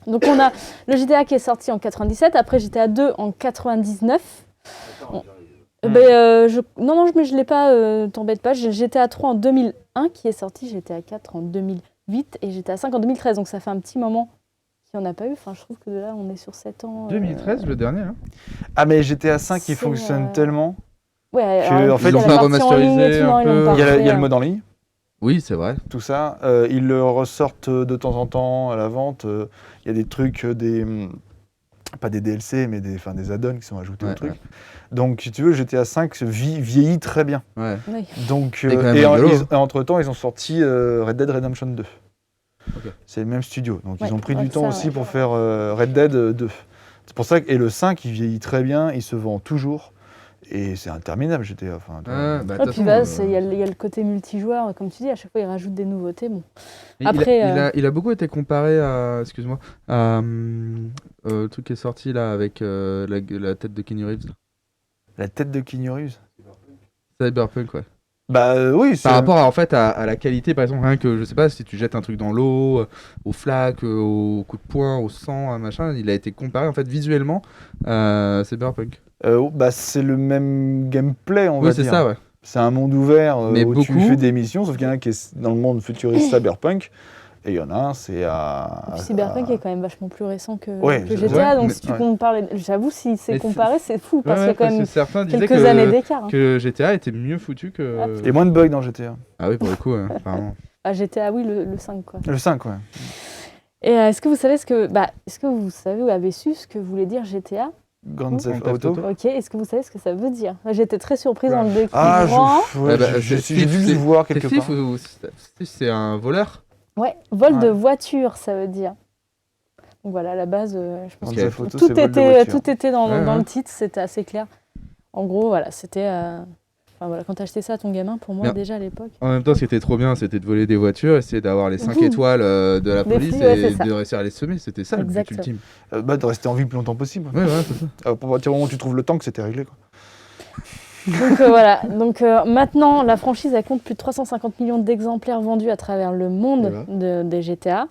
Donc on a le GTA qui est sorti en 97, après GTA 2 en 99. Attends, Non, mais je l'ai pas, t'embête pas, j'ai le GTA 3 en 2001 qui est sorti, GTA 4 en 2008 et GTA 5 en 2013, donc ça fait un petit moment qu'il n'y en a pas eu. Enfin, je trouve que là on est sur 7 ans. 2013, le dernier. Hein. Ah mais GTA 5 il C'est, fonctionne tellement. Ouais, Que, alors, en fait, il y a ils la ont pas partie en ligne et remasterisé tout, non, un ils l'ont peu. pas Il y a refait, le mode en ligne. Oui, c'est vrai. Tout ça. Ils le ressortent de temps en temps à la vente. Il y a des trucs, pas des DLC, mais des add-ons qui sont ajoutés Ouais, au truc. ouais. Donc, si tu veux, GTA V vieillit très bien. Ouais. Oui. Donc, C'est quand même rigolo. entre-temps, ils ont sorti Red Dead Redemption 2. Ok. C'est le même studio. Donc, Ouais, ils ont pris ouais, du temps ça, aussi ouais. pour faire Red Dead 2. C'est pour ça que... Et le 5, il vieillit très bien, il se vend toujours. Et c'est interminable, GTA. Enfin, tu vois. Ouais, bah, de Et toute puis façon, il y a le côté multijoueur, comme tu dis, à chaque fois ils rajoutent des nouveautés. Bon. il Après, il a beaucoup été comparé à, excuse-moi, à le truc qui est sorti là avec la tête de Keanu Reeves. La tête de Keanu Reeves. Cyberpunk, ouais. Bah oui, c'est... Par rapport à, en fait à la qualité, par exemple, rien que je sais pas si tu jettes un truc dans l'eau, aux flaques, au coup de poing, au sang, à machin, il a été comparé en fait visuellement à Cyberpunk. bah, c'est le même gameplay, on va Oui, c'est dire. ça, ouais. C'est un monde ouvert Mais où tu beaucoup- fais des missions, sauf qu'il y en a un qui est dans le monde futuriste cyberpunk, et il y en a un, c'est à... Et puis Cyberpunk est quand même vachement plus récent que, Ouais, que c'est GTA, vrai, donc mais- si tu ouais. compares, j'avoue, si c'est Mais comparé, c'est fou, parce Ouais, qu'il y a quand parce même que certains disaient quelques années d'écart. Hein. que GTA était mieux foutu que. Et moins de bugs dans GTA. Ah oui, pour le coup, apparemment. Ah, GTA, oui, le 5, quoi. Le 5, ouais. Et est-ce que vous savez ou avez su ce que voulait dire GTA? Grand Theft Grand Theft Auto. Auto. Ok, est-ce que vous savez ce que ça veut dire? Moi, j'étais très surprise en le Ah, découvrant. ouais, bah, j'ai c'est- dû le c'est- voir C'est quelque Thief part. ou c'est un voleur? Ouais, vol de Ouais. voiture, ça veut dire. Donc voilà, à la base, je pense Grand Ok. Theft Auto, tout c'est vol de était, voiture. tout était dans, Ouais, dans ouais. le titre, c'était assez clair. En gros, voilà, c'était... Enfin, voilà, quand t'as acheté ça à ton gamin, pour moi, Bien. déjà à l'époque... En même temps, ce qui était trop bien, c'était de voler des voitures, essayer d'avoir les 5 Mmh. étoiles de la Des police flics, ouais, et c'est ça. de réussir à les semer. C'était ça Exactement. le but ultime. Bah, de rester en vie le plus longtemps possible. Ouais, c'est ça. À partir du moment où tu trouves le tank, c'était réglé, quoi. Donc voilà, donc maintenant, la franchise, elle compte plus de 350 millions d'exemplaires vendus à travers le monde des GTA.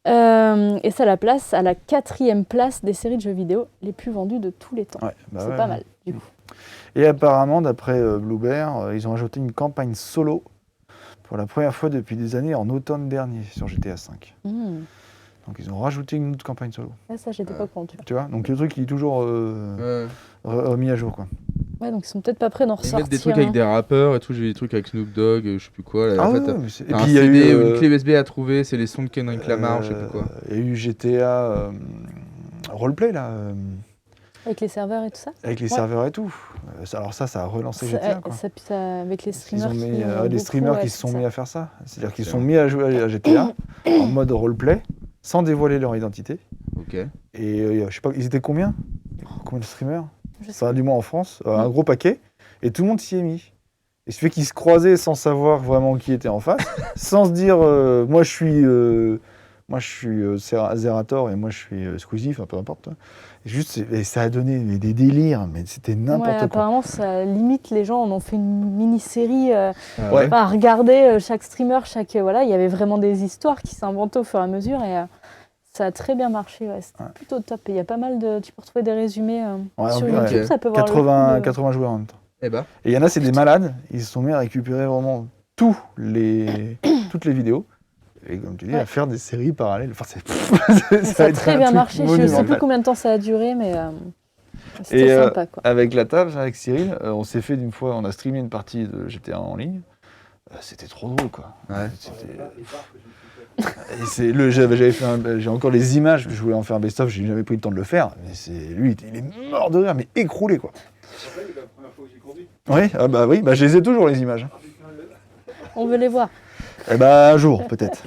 Et ça la place à la 4e place des séries de jeux vidéo les plus vendues de tous les temps. Ouais, bah C'est ouais. pas mal, du coup. Et apparemment, d'après Blue Bear, ils ont ajouté une campagne solo pour la première fois depuis des années en automne dernier sur GTA V. Hmm. Donc ils ont rajouté une autre campagne solo. Ouais, ça, j'étais pas au courant. Tu vois. Tu vois, donc le truc il est toujours remis à jour quoi. Ouais, donc ils sont peut-être pas prêts d'en Ils ressortir. mettent des trucs avec des rappeurs et tout, j'ai vu des trucs avec Snoop Dogg, je sais plus quoi. Là, Ah en fait, ouais, t'as- mais c'est- et t'as un puis il y a CD eu ou une clé USB à trouver, c'est les sons de Kendrick Lamar, je sais plus quoi. Il y a eu GTA Roleplay là, Avec les serveurs et tout ça. avec les Ouais. serveurs et tout. Alors ça a relancé GTA quoi. Avec les Ils streamers. ont mis, qui ont les beaucoup, streamers ouais, qui se c'est sont ça. mis à faire ça. C'est-à-dire qu'ils se C'est sont mis à jouer à GTA en mode roleplay, sans dévoiler leur identité. Ok. Et je sais pas, ils étaient combien de streamers? Je sais Enfin, du moins en France, un gros paquet. Et tout le monde s'y est mis. Et ce fait qu'ils se croisaient sans savoir vraiment qui était en face, sans se dire moi je suis Zerator et moi je suis Squeezie, enfin peu importe. Juste, et ça a donné des délires, mais c'était n'importe Ouais, quoi. apparemment, ça limite les gens en ont fait une mini-série Ouais. à regarder chaque streamer, voilà, il y avait vraiment des histoires qui s'inventaient au fur et à mesure et ça a très bien marché, ouais, c'était plutôt top. Et il y a pas mal de, tu peux retrouver des résumés sur ouais, YouTube, ok. ça peut voir le coup de- 80 joueurs en même temps. Eh bah, Et il y en a, c'est des malades, ils se sont mis à récupérer vraiment toutes les vidéos. Et comme tu dis, Ouais. à faire des séries parallèles. Enfin, Ça a très bien marché, je sais monumental. plus combien de temps ça a duré, mais c'était Et sympa quoi. avec la table, avec Cyril, on s'est fait d'une fois, on a streamé une partie de GTA en ligne. C'était trop drôle quoi. ouais. Et j'ai encore les images, je voulais en faire un best-of, j'ai jamais pris le temps de le faire. Mais lui, il est mort de rire, mais écroulé quoi. La première fois que j'ai conduit. Oui, je les ai toujours les images. On veut les voir. Et un jour peut-être.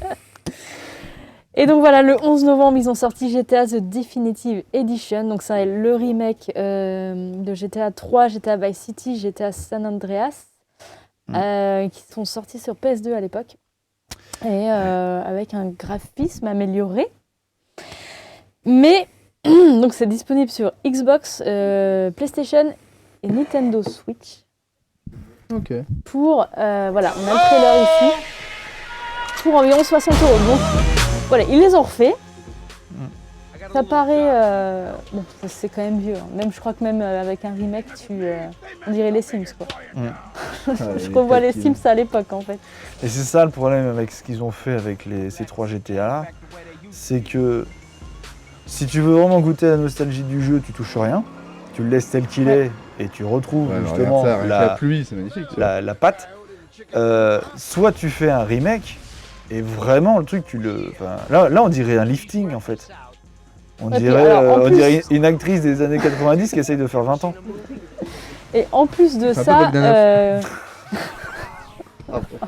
Et donc voilà, le 11 novembre, ils ont sorti GTA The Definitive Edition. Donc c'est le remake de GTA 3, GTA Vice City, GTA San Andreas, qui sont sortis sur PS2 à l'époque. Et avec un graphisme amélioré. Mais, donc c'est disponible sur Xbox, PlayStation et Nintendo Switch. Ok. Pour, voilà, on a le trailer ici, pour environ 60 €. Donc voilà, ils les ont refait. Ça paraît, bon, c'est quand même vieux. Hein. Même, je crois que même avec un remake, on dirait les Sims, quoi. Je revois les Sims à l'époque, en fait. Et c'est ça le problème avec ce qu'ils ont fait avec ces 3 GTA là, c'est que si tu veux vraiment goûter à la nostalgie du jeu, tu touches rien, tu le laisses tel qu'il est et tu retrouves Ouais, mais justement regarde ça, avec la pluie, c'est magnifique. tu vois. la patte. Soit tu fais un remake et vraiment le truc, là on dirait un lifting en fait. On Ouais, puis, dirait, alors, en on plus- dirait une actrice des années 90 qui essaye de faire 20 ans. Et en plus de C'est un peu ça, Bogdanov.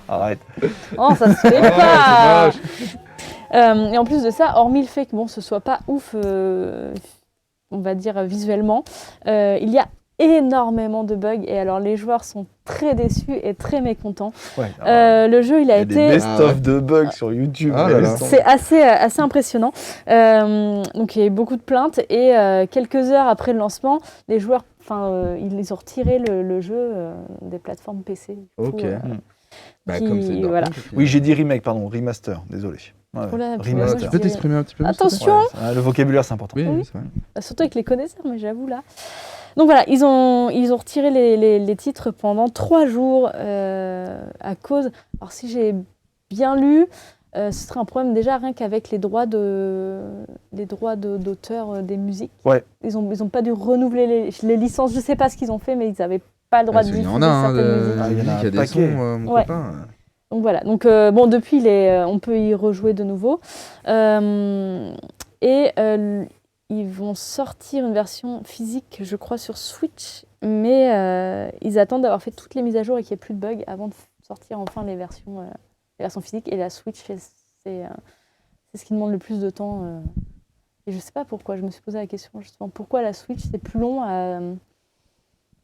Arrête. oh, ça se fait Ah, pas. c'est moche. Et en plus de ça, hormis le fait que bon, ce soit pas ouf, on va dire visuellement, il y a énormément de bugs et alors les joueurs sont très déçus et très mécontents. Ouais, Le jeu, il a il y a des été best-of de bugs sur YouTube. Ah là là. c'est assez impressionnant. Donc il y a eu beaucoup de plaintes et quelques heures après le lancement, les joueurs, ils ont retiré le jeu des plateformes PC. Du coup, Ok. Bah, qui- comme c'est voilà. Oui, j'ai dit remake, pardon, remaster, désolé. Ouais, Oh là, Ouais, remaster. tu peux t'exprimer un petit peu plus, s'il te plaît Attention. Ouais, le vocabulaire c'est important. Oui, Oui. oui, c'est vrai. Surtout avec les connaisseurs, mais j'avoue là. Donc voilà, ils ont retiré les titres pendant 3 jours à cause. Alors si j'ai bien lu, ce serait un problème déjà rien qu'avec les droits d'auteur des musiques. Ouais. Ils ont pas dû renouveler les licences. Je sais pas ce qu'ils ont fait, mais ils n'avaient pas le droit de Il y diffuser en a, hein, certaines musiques. Ah, il y en a il y a un des paquet. sons, mon Ouais. copain. Donc voilà, donc bon depuis on peut y rejouer de nouveau. Ils vont sortir une version physique, je crois, sur Switch, mais ils attendent d'avoir fait toutes les mises à jour et qu'il n'y ait plus de bugs avant de sortir enfin les versions physiques. Et la Switch, c'est ce qui demande le plus de temps. Et je ne sais pas pourquoi, je me suis posé la question justement, pourquoi la Switch c'est plus long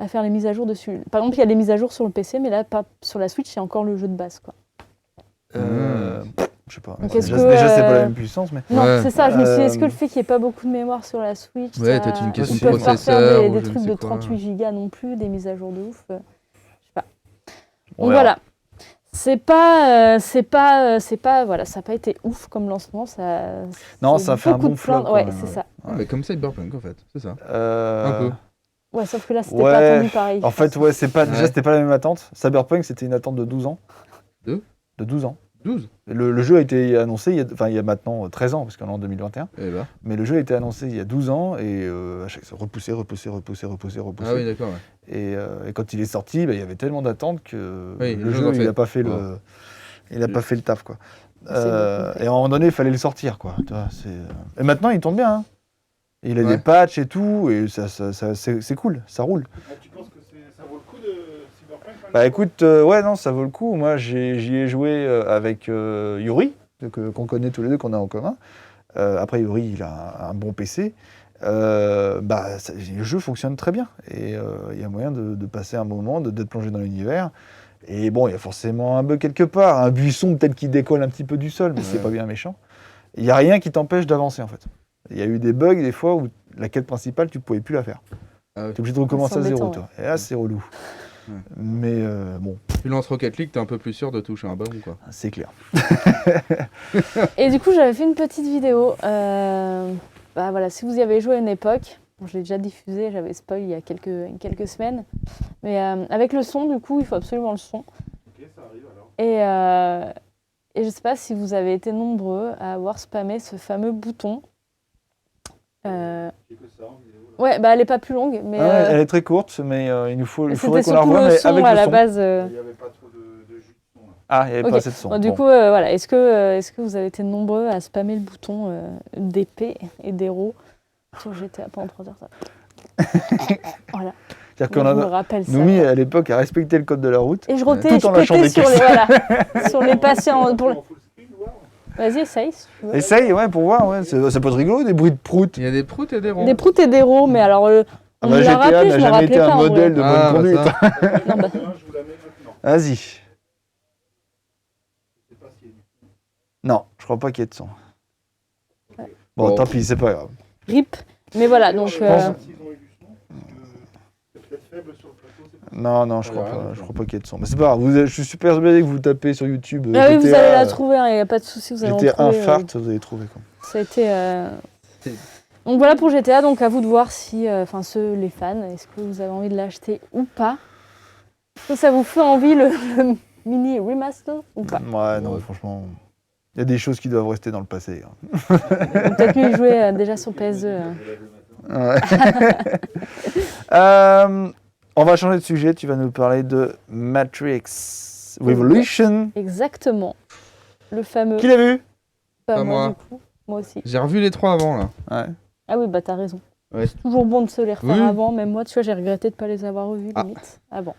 à faire les mises à jour dessus. Par exemple, il y a les mises à jour sur le PC, mais là, pas sur la Switch, c'est encore le jeu de base, quoi. Je sais pas. Donc, Déjà, est-ce que, déjà, c'est pas la même puissance, mais. Non, Ouais. c'est ça, je me suis dit, est-ce que le fait qu'il n'y ait pas beaucoup de mémoire sur la Switch, Ouais, peut-être une question ils de peuvent pas processeur faire ou des je ne trucs sais de quoi. 38 gigas non plus, des mises à jour de ouf, je sais pas. On Donc verra. voilà, c'est pas, voilà, ça n'a pas été ouf comme lancement, Non, c'est ça fait un beaucoup bon de flop, plaintes, quand ouais, même, c'est ouais. ça. Ah, mais comme Cyberpunk, en fait, c'est ça. Un peu. Ouais, sauf que là, c'était Ouais. pas attendu pareil. En fait, ouais, Ouais. déjà, c'était pas la même attente. Cyberpunk, c'était une attente de 12 ans. de 12 ans. 12. Le jeu a été annoncé il y a maintenant 13 ans, parce qu'on est en 2021. Eh ben. Mais le jeu a été annoncé il y a 12 ans et à chaque fois repoussé. Ah oui, d'accord. Ouais. Et quand il est sorti, il y avait tellement d'attentes que Oui, le jeu, il n'a pas fait le taf, quoi. Et à un moment donné, il fallait le sortir, quoi. Tu vois, et maintenant, il tourne bien. Hein. Il a des patchs et tout, et c'est cool, ça roule. Ah, tu penses que ça vaut le coup de Cyberpunk maintenant? Bah écoute, ouais, non, ça vaut le coup. Moi, j'y ai joué avec Yuri, qu'on connaît tous les deux, qu'on a en commun. Après, Yuri, il a un bon PC. Le jeu fonctionne très bien. Et il y a moyen de passer un bon moment, d'être plongé dans l'univers. Et bon, il y a forcément un bug quelque part. Un buisson peut-être qui décolle un petit peu du sol, mais c'est pas bien méchant. Il n'y a rien qui t'empêche d'avancer, en fait. Il y a eu des bugs, des fois, où la quête principale, tu ne pouvais plus la faire. Ah oui. Tu es obligé de recommencer à zéro, embêtant, toi. Et là, c'est relou. Ouais. Mais bon, Tu lances Rocket League, t'es un peu plus sûr de toucher un bug, quoi. c'est clair. Et du coup, j'avais fait une petite vidéo. Voilà, si vous y avez joué à une époque, je l'ai déjà diffusé, j'avais spoil il y a quelques semaines. Mais avec le son, du coup, il faut absolument le son. Ok, ça arrive alors. Et je ne sais pas si vous avez été nombreux à avoir spammé ce fameux bouton. J'ai que ça en vidéo. Là. Ouais, elle n'est pas plus longue, mais Elle est très courte, mais il faudrait c'était qu'on la surtout revoie, le mais son avec à le la son. base. Il n'y avait pas trop de jus de son là. Ah, il n'y avait Ok. pas assez de son. Bon, du Bon. coup, voilà. Est-ce que vous avez été nombreux à spammer le bouton d'épée et d'héros sur GTA pendant 3 heures? Voilà. C'est-à-dire Je qu'on me a... rappelle ça. Noumi, à l'époque, a respecté le code de la route. Et je rotais, Tout je en lâchant pétais des sur les patients. En full screen, voir. Vas-y, essaye. Si tu veux. Essaye, ouais, pour voir. Ouais. Ça peut être rigolo, des bruits de prout. Il y a des proutes et des ronds. Des proutes et des héros, mais alors Ah on bah, me l'a GTA rappelé, n'a je me jamais rappelais été pas un en vrai. modèle de bonne Ah, bah conduite. ça. Non, bah, Je vous la mets maintenant. Vas-y. Je sais pas si Non, je crois pas qu'il y ait de son. Ouais. Bon, Bon. tant pis, c'est pas grave. rip. Mais voilà, donc s'ils ont eu du son, c'est peut-être faible sur le plateau. C'est pas... Non, je Ah, crois ouais, pas. d'accord. Je crois pas qu'il y ait de son. Mais c'est pas grave. Je suis persuadé que vous tapez sur YouTube. ah oui, vous GTA, allez la trouver, il n'y a pas de souci, vous allez en GTA trouver. Infart, vous allez trouver. Quoi. Ça a été. Donc voilà pour GTA, donc à vous de voir si, les fans, est-ce que vous avez envie de l'acheter ou pas. Est-ce que ça vous fait envie le mini remaster ou pas? Ouais, non, franchement. Il y a des choses qui doivent rester dans le passé. Hein. Peut-être mieux y jouer déjà sur PS2. Ouais. On va changer de sujet. Tu vas nous parler de Matrix Revolution. Exactement. Le fameux. Qui l'a vu? Pas Pas moi. du coup. Moi aussi. J'ai revu les 3 avant, là. Ouais. Ah oui, bah t'as raison. Ouais. C'est toujours bon de se les refaire Oui. avant. Même moi, tu vois, j'ai regretté de ne pas les avoir revus Ah. limite avant.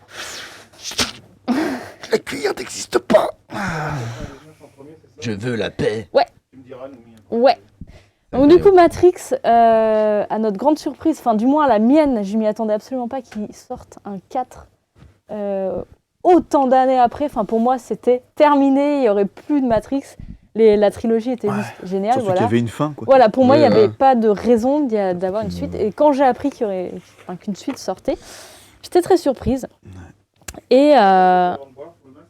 La cuillère n'existe pas. Je veux la paix. Tu me diras, Noumi. Ouais. Donc du coup, Matrix, à notre grande surprise, enfin du moins à la mienne, je m'y attendais absolument pas qu'il sorte un 4 autant d'années après. Enfin pour moi, c'était terminé, il n'y aurait plus de Matrix. La trilogie était juste géniale. Surtout Voilà. qu'il y avait une fin, quoi. Voilà, pour moi, il Oui, n'y avait ouais. pas de raison d'avoir une suite. Et quand j'ai appris qu'une suite sortait, j'étais très surprise. Et Avant de voir pour le masque,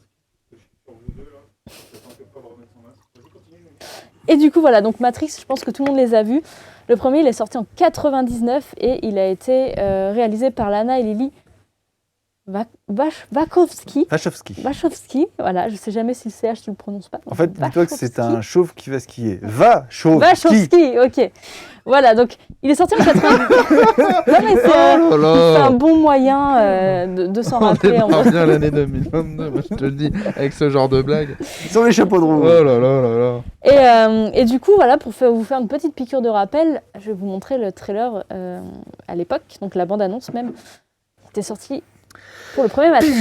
que je suis sur vous deux là. J'attends que Paul remette son masque. Vas-y, continue. Noumi. Et du coup, voilà, donc Matrix, je pense que tout le monde les a vus. Le premier, il est sorti en 99 et il a été réalisé par Lana et Lily Wachowski. Voilà, je sais jamais si le CH tu le prononces pas. En fait, dis-toi que c'est Wachowski. un chauve qui va skier. Va, chauve, ski. Wachowski, ok. Voilà, donc il est sorti en 99. Non, mais c'est Oh là c'est là. un bon moyen de s'en On rappeler. En démarre vrai. bien l'année 2022, moi je te le dis, avec ce genre de blague. Sur les chapeaux de roue. Oh là là là là. Et du coup, voilà, pour vous faire une petite piqûre de rappel, je vais vous montrer le trailer à l'époque, donc la bande-annonce même, qui était sortie pour le premier Matrix.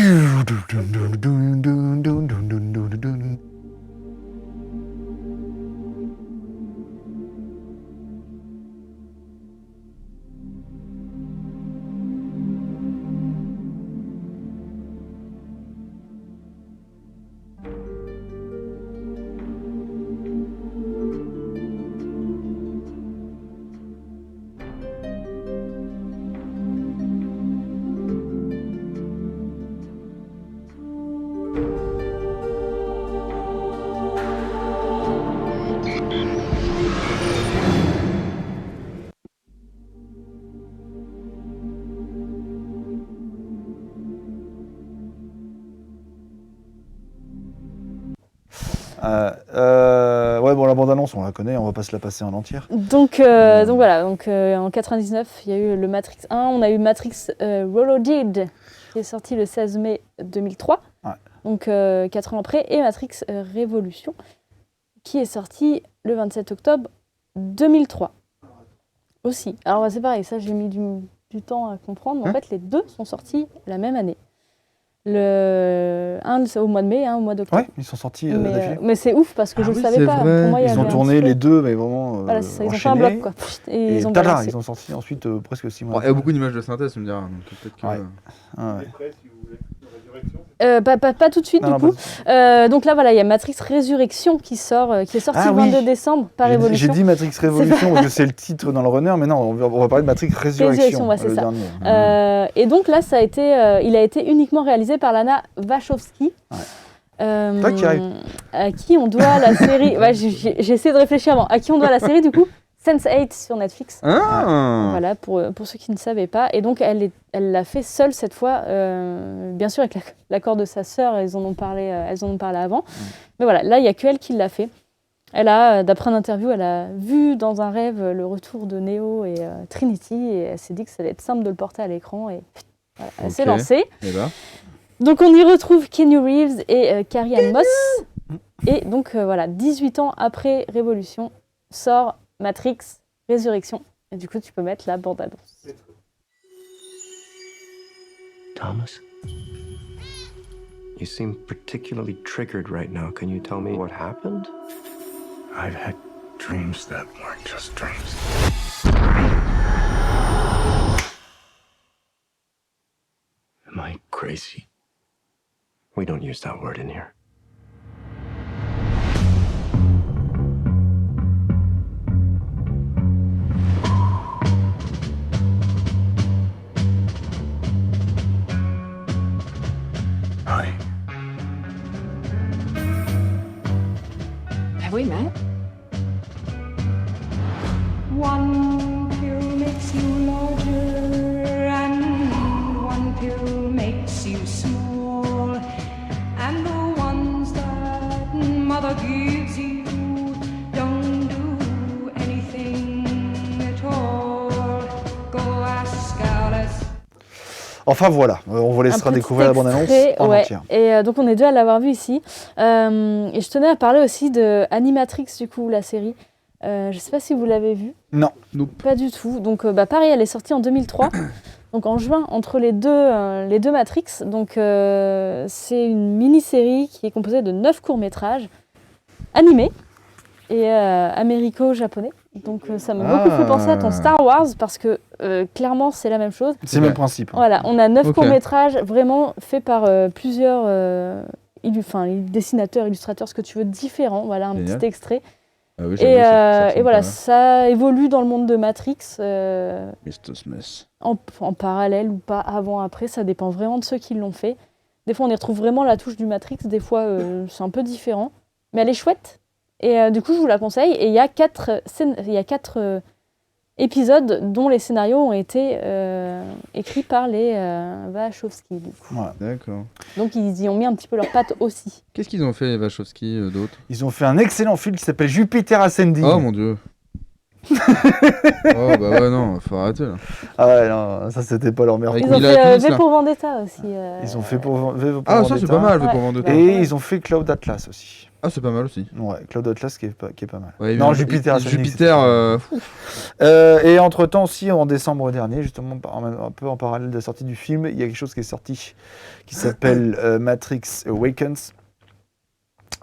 Ouais, bon, la bande-annonce, on la connaît, on va pas se la passer en entière. Donc voilà, en 99, il y a eu le Matrix 1, on a eu Matrix Reloaded, qui est sorti le 16 mai 2003, Ouais. donc 4 ans après, et Matrix Révolution, qui est sorti le 27 octobre 2003 aussi. Alors c'est pareil, ça j'ai mis du temps à comprendre, mais en fait les deux sont sortis la même année. Un au mois de mai, un au mois d'octobre. Ouais, ils sont sortis d'affilée. Mais c'est ouf parce que je ne le savais c'est pas. vrai. Pour moi, il y Ils avait ont un tourné petit peu- les deux, mais vraiment Voilà, c'est ça, ils ont fait enchaînés. un bloc quoi. Et ils ont tada, balancé. ils ont sorti ensuite presque 6 mois. Bon, il y a beaucoup d'images de synthèse, tu me diras. Donc peut-être que... Ouais. Ah ouais. Les prêts, si vous voulez. Résurrection. Pas tout de suite Non, du non, coup. Donc là voilà, il y a Matrix Résurrection qui est sorti Ah le oui. 22 décembre, pas J'ai Révolution. dit Matrix Révolution parce que c'est le titre dans le runner, mais non, on va parler de Matrix Résurrection. Ouais, c'est le ça. dernier. Et donc là, il a été uniquement réalisé par Lana Wachowski. Toi qui arrive. À qui on doit la série. Ouais, j'ai essayé de réfléchir avant. À qui on doit la série du coup Sense8 sur Netflix. Ah Voilà, pour ceux qui ne savaient pas. Et donc, elle l'a fait seule cette fois, bien sûr avec l'accord de sa sœur, elles en ont parlé avant. Mais voilà, là, il n'y a qu'elle qui l'a fait. Elle a, d'après une interview, elle a vu dans un rêve le retour de Neo et Trinity, et elle s'est dit que ça allait être simple de le porter à l'écran, et voilà, elle s'est lancée. Et là Donc, on y retrouve Keanu Reeves et Carrie-Anne Moss. Et donc, voilà, 18 ans après Révolution, sort Matrix Résurrection. Et du coup, tu peux mettre la bande-annonce. Thomas? You seem particularly triggered right now. Can you tell me what happened? I've had dreams that weren't just dreams. Am I crazy? We don't use that word in here. Honey, Have we met? One pill makes you larger, and one pill makes you small. And the ones that mother gives you don't do anything at all. Go ask Alice. Enfin voilà, on vous laissera Un petit découvrir la bande-annonce extrait, en ouais. entière. Et donc on est deux à l'avoir vu ici. Et je tenais à parler aussi de Animatrix, du coup, la série. Je sais pas si vous l'avez vue. Non. Pas du tout. Donc pareil, elle est sortie en 2003. Donc en juin, entre les deux Matrix. Donc c'est une mini-série qui est composée de 9 courts-métrages animés et américo-japonais. Donc ça m'a beaucoup fait penser à ton Star Wars parce que clairement c'est la même chose. C'est le même principe. Voilà, on a 9 Ok. courts-métrages vraiment faits par plusieurs dessinateurs, illustrateurs, ce que tu veux, différents. Voilà, un Génial. petit extrait. Ah oui, Et, j'avoue, ça ressemble voilà, pas mal. ça évolue dans le monde de Matrix Mr. Smith. en parallèle ou pas, avant, après, ça dépend vraiment de ceux qui l'ont fait. Des fois, on y retrouve vraiment la touche du Matrix, des fois, c'est un peu différent. Mais elle est chouette. Et du coup, je vous la conseille. Et il y a 4 épisodes dont les scénarios ont été écrits par les Wachowski. Du coup. Voilà. D'accord. Donc, ils y ont mis un petit peu leur patte aussi. Qu'est-ce qu'ils ont fait, les Wachowski, d'autres? Ils ont fait un excellent film qui s'appelle Jupiter Ascending. Oh mon dieu. Oh bah ouais, non, faut arrêter là. Ah ouais, non, ça c'était pas leur meilleur Avec Ils coup. ont Mila fait Kunis, V là. pour Vendetta aussi. Ils ont fait pour Ah, ça Vendetta. c'est pas mal, V pour Ouais. Vendetta. Et Ouais. ils ont fait Cloud Atlas aussi. Ah, c'est pas mal aussi. Ouais, Cloud Atlas qui est pas mal. Ouais, Non, mais- Jupiter et- Ascending, Jupiter, Et entre-temps aussi, en décembre dernier, justement, un peu en parallèle de la sortie du film, il y a quelque chose qui est sorti qui s'appelle Matrix Awakens,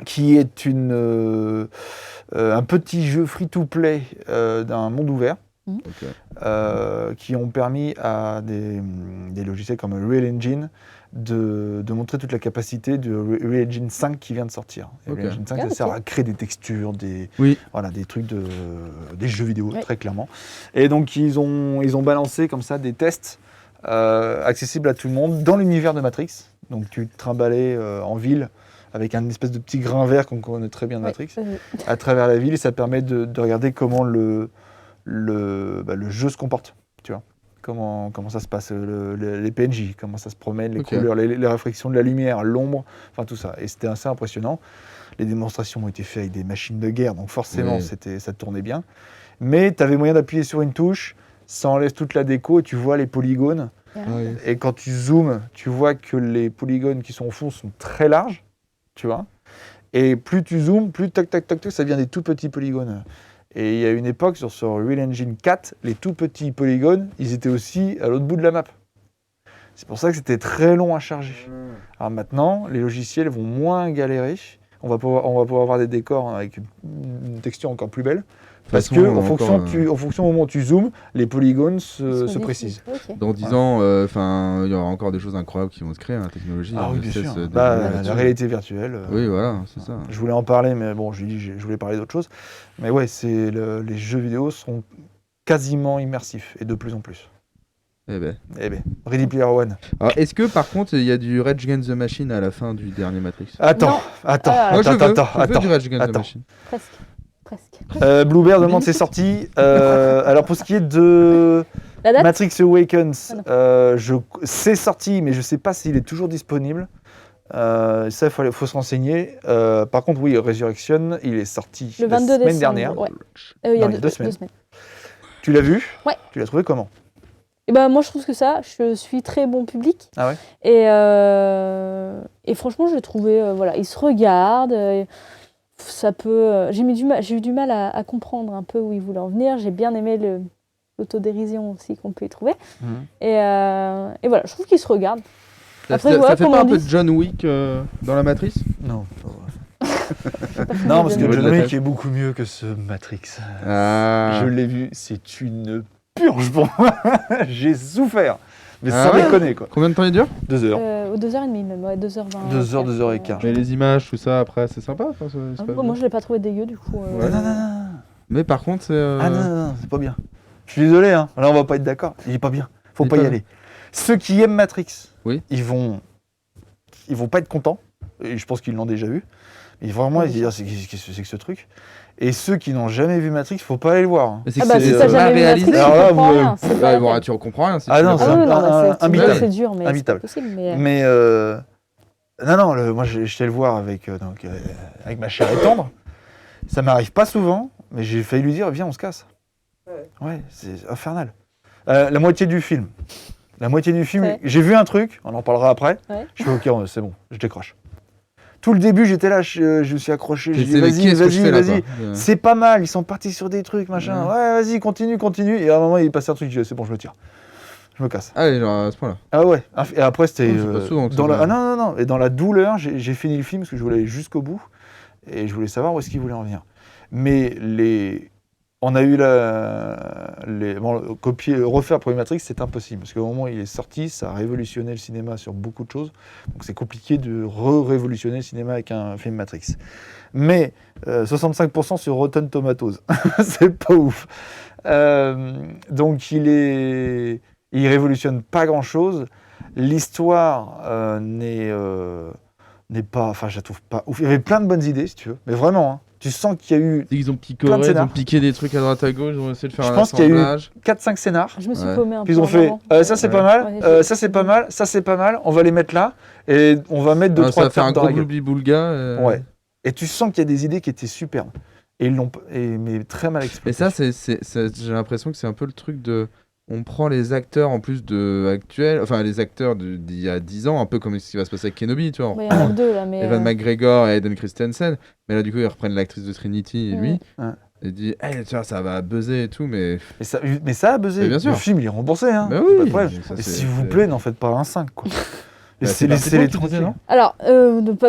qui est un petit jeu free-to-play d'un monde ouvert, ok. qui ont permis à des logiciels comme Unreal Engine de montrer toute la capacité de Unreal Engine 5 qui vient de sortir. Et Ok. Unreal Engine 5, Ah, ça ok. sert à créer des textures, des trucs des jeux vidéo, Ouais. très clairement. Et donc, ils ont balancé comme ça des tests accessibles à tout le monde dans l'univers de Matrix. Donc, tu te trimballais en ville avec un espèce de petit grain vert qu'on connaît très bien de Matrix, à travers la ville, et ça permet de regarder comment le jeu se comporte, tu vois. comment ça se passe, les PNJ, comment ça se promène, les Ok. couleurs, les réflexions de la lumière, l'ombre, enfin tout ça. Et c'était assez impressionnant. Les démonstrations ont été faites avec des machines de guerre, donc forcément Oui. ça tournait bien. Mais tu avais moyen d'appuyer sur une touche, ça enlève toute la déco et tu vois les polygones. Ah oui. Et quand tu zoomes, tu vois que les polygones qui sont au fond sont très larges, tu vois. Et plus tu zoomes, plus tac, tac, tac, tac, ça devient des tout petits polygones. Et il y a une époque, sur Real Engine 4, les tout petits polygones, ils étaient aussi à l'autre bout de la map. C'est pour ça que c'était très long à charger. Alors maintenant, les logiciels vont moins galérer. On va pouvoir avoir des décors avec une texture encore plus belle. Parce que en fonction au moment où tu zoomes, les polygones se précisent. Ok. Dans 10 ans, il y aura encore des choses incroyables qui vont se créer, la technologie. Ah oui, ne bien cesse sûr. d'évoluer La là-dessus. réalité virtuelle. Oui, voilà, c'est ça. Je voulais en parler, mais bon, je voulais parler d'autre chose. Mais ouais, les jeux vidéo sont quasiment immersifs et de plus en plus. Eh ben. Eh ben, Ready Player One. Alors, est-ce que par contre, il y a du Rage Against the Machine à la fin du dernier Matrix? Attends. Non. Moi, je veux du Rage Against the attends. Machine. Presque. Blue Bear demande c'est sorti. Alors pour ce qui est de La date Matrix Awakens, Ah c'est sorti, mais je sais pas s'il est toujours disponible. Ça, il faut se renseigner. Par contre, oui, Resurrection, il est sorti Le la 22 semaine décembre. dernière. Ouais. Il y a Non, il y a 2 semaines. 2 semaines. Tu l'as vu? Ouais. Tu l'as trouvé comment? Et ben moi je trouve que ça, je suis très bon public. Ah ouais? Et franchement, je l'ai trouvé, voilà, il se regarde. Ça peut. J'ai eu du mal à comprendre un peu où il voulait en venir. J'ai bien aimé l'autodérision aussi qu'on peut y trouver. Et voilà, je trouve qu'il se regarde. Après, ça voilà, fait comme pas on un peu dit- de John Wick dans la Matrice? Non. Non, parce que John John Wick Wick est beaucoup mieux que ce Matrix. Ah. Je l'ai vu, c'est une purge pour moi. J'ai souffert. Mais Ah sans ouais déconner, quoi. Combien de temps il dure? 2 heures. 2h30 même, ouais, 2h20. 2h15. Mais les images, tout ça, après, c'est sympa. Enfin, Moi je l'ai pas trouvé dégueu du coup. Non, non, non. Mais par contre, c'est. Ah non, non, non, c'est pas bien. Je suis désolé, hein. Là on va pas être d'accord. Il est pas bien. Faut Il est pas pas y bien. aller. Ceux qui aiment Matrix, Oui. ils vont pas être contents. Et je pense qu'ils l'ont déjà vu. Ils vont vraiment ils vont dire qu'est-ce que c'est que ce truc. Et ceux qui n'ont jamais vu Matrix, faut pas aller le voir. Hein. Mais c'est Ah que bah si c'est t'as jamais vu réalisé. Matrix, Alors là, tu comprends vous- rien. c'est Ouais, pas la bon, peine. tu comprends rien. Si Ah tu non, l'as c'est pas Ah vu. oui, non, mais c'est imbitable. c'est dur, mais c'est pas Imbitable. possible. Mais Mais non, moi j'étais le voir avec ma chère et tendre. Ça m'arrive pas souvent, mais j'ai failli lui dire viens, on se casse. Ouais, c'est infernal. La moitié du film. Ouais. J'ai vu un truc, on en parlera après. Ouais. Je fais ok, c'est bon, je décroche. Tout le début, j'étais là, je me suis accroché, j'ai dit C'est vas-y, qu'est-ce que je fais là, vas-y. quoi. C'est pas mal, ils sont partis sur des trucs, machin. Ouais, vas-y, continue. Et à un moment, il passait un truc, je dis c'est bon, je me tire. Je me casse. Ah, genre à ce point-là. Ah ouais. Et après, c'était. Non, c'est pas souvent que ça dans la... va. Ah non, non, non. Et dans la douleur, j'ai fini le film parce que je voulais aller jusqu'au bout. Et je voulais savoir où est-ce qu'il voulait en venir. Mais on a eu refaire pour Matrix, c'est impossible. Parce qu'au moment où il est sorti, ça a révolutionné le cinéma sur beaucoup de choses. Donc c'est compliqué de révolutionner le cinéma avec un film Matrix. Mais 65% sur Rotten Tomatoes. C'est pas ouf. Donc il révolutionne pas grand-chose. L'histoire n'est pas... Enfin, je la trouve pas ouf. Il y avait plein de bonnes idées, si tu veux. Mais vraiment, hein. Tu sens qu'il y a eu Ils ont Plein de picoré, ils ont scénars. piqué des trucs à droite à gauche, ils ont essayé de faire Je un pense qu'il y a eu assemblage. 4-5 scénars. je me suis Ouais. paumée un Puis peu. ils ont en fait avant. ça c'est Ouais. pas mal, Ouais, ça c'est pas mal, ça c'est pas mal, on va les mettre là et on va mettre 2-3 Ah, ça va faire un dans gros la gueule. boulga. Ouais. Et tu sens qu'il y a des idées qui étaient superbes. Et ils l'ont mais très mal exploitées. Et ça, j'ai l'impression que c'est un peu le truc de. On prend les acteurs en plus de actuels, enfin les acteurs d'il y a 10 ans, un peu comme ce qui va se passer avec Kenobi, tu vois. Ouais, il y en a que 2 là, mais. Evan McGregor et Hayden Christensen. Mais là, du coup, ils reprennent l'actrice de Trinity et lui. Ouais. Et dit, hey, tu vois, ça va buzzer et tout, mais. Mais ça a buzzé. Mais bien sûr. Le film il est remboursé, hein. Bah Pas oui. de problème. Ça, Et c'est- s'il vous c'est- plaît, n'en faites pas un 5 quoi. Bah, c'est Laissez les parti pour le tranquilles. troisième, Alors,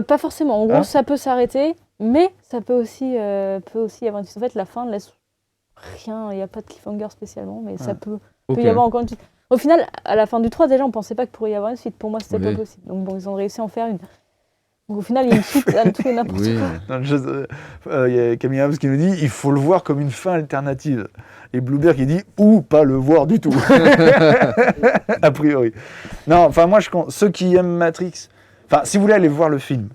pas forcément. En gros, Ah. ça peut s'arrêter, mais ça peut aussi y avoir une suite. En fait, la fin ne laisse rien. Il n'y a pas de cliffhanger spécialement, mais ça peut Ok. y avoir encore une suite. Au final, à la fin du 3, déjà, on pensait pas qu'il pourrait y avoir une suite. Pour moi, c'était Oui. pas possible. Donc, bon, ils ont réussi à en faire une. Donc, au final, il y a une suite à tout et n'importe Oui. quoi. Il y a Camille Adams qui nous dit il faut le voir comme une fin alternative. Et Bluebeard qui dit ou pas le voir du tout. A priori. Non, enfin moi ceux qui aiment Matrix, enfin si vous voulez aller voir le film.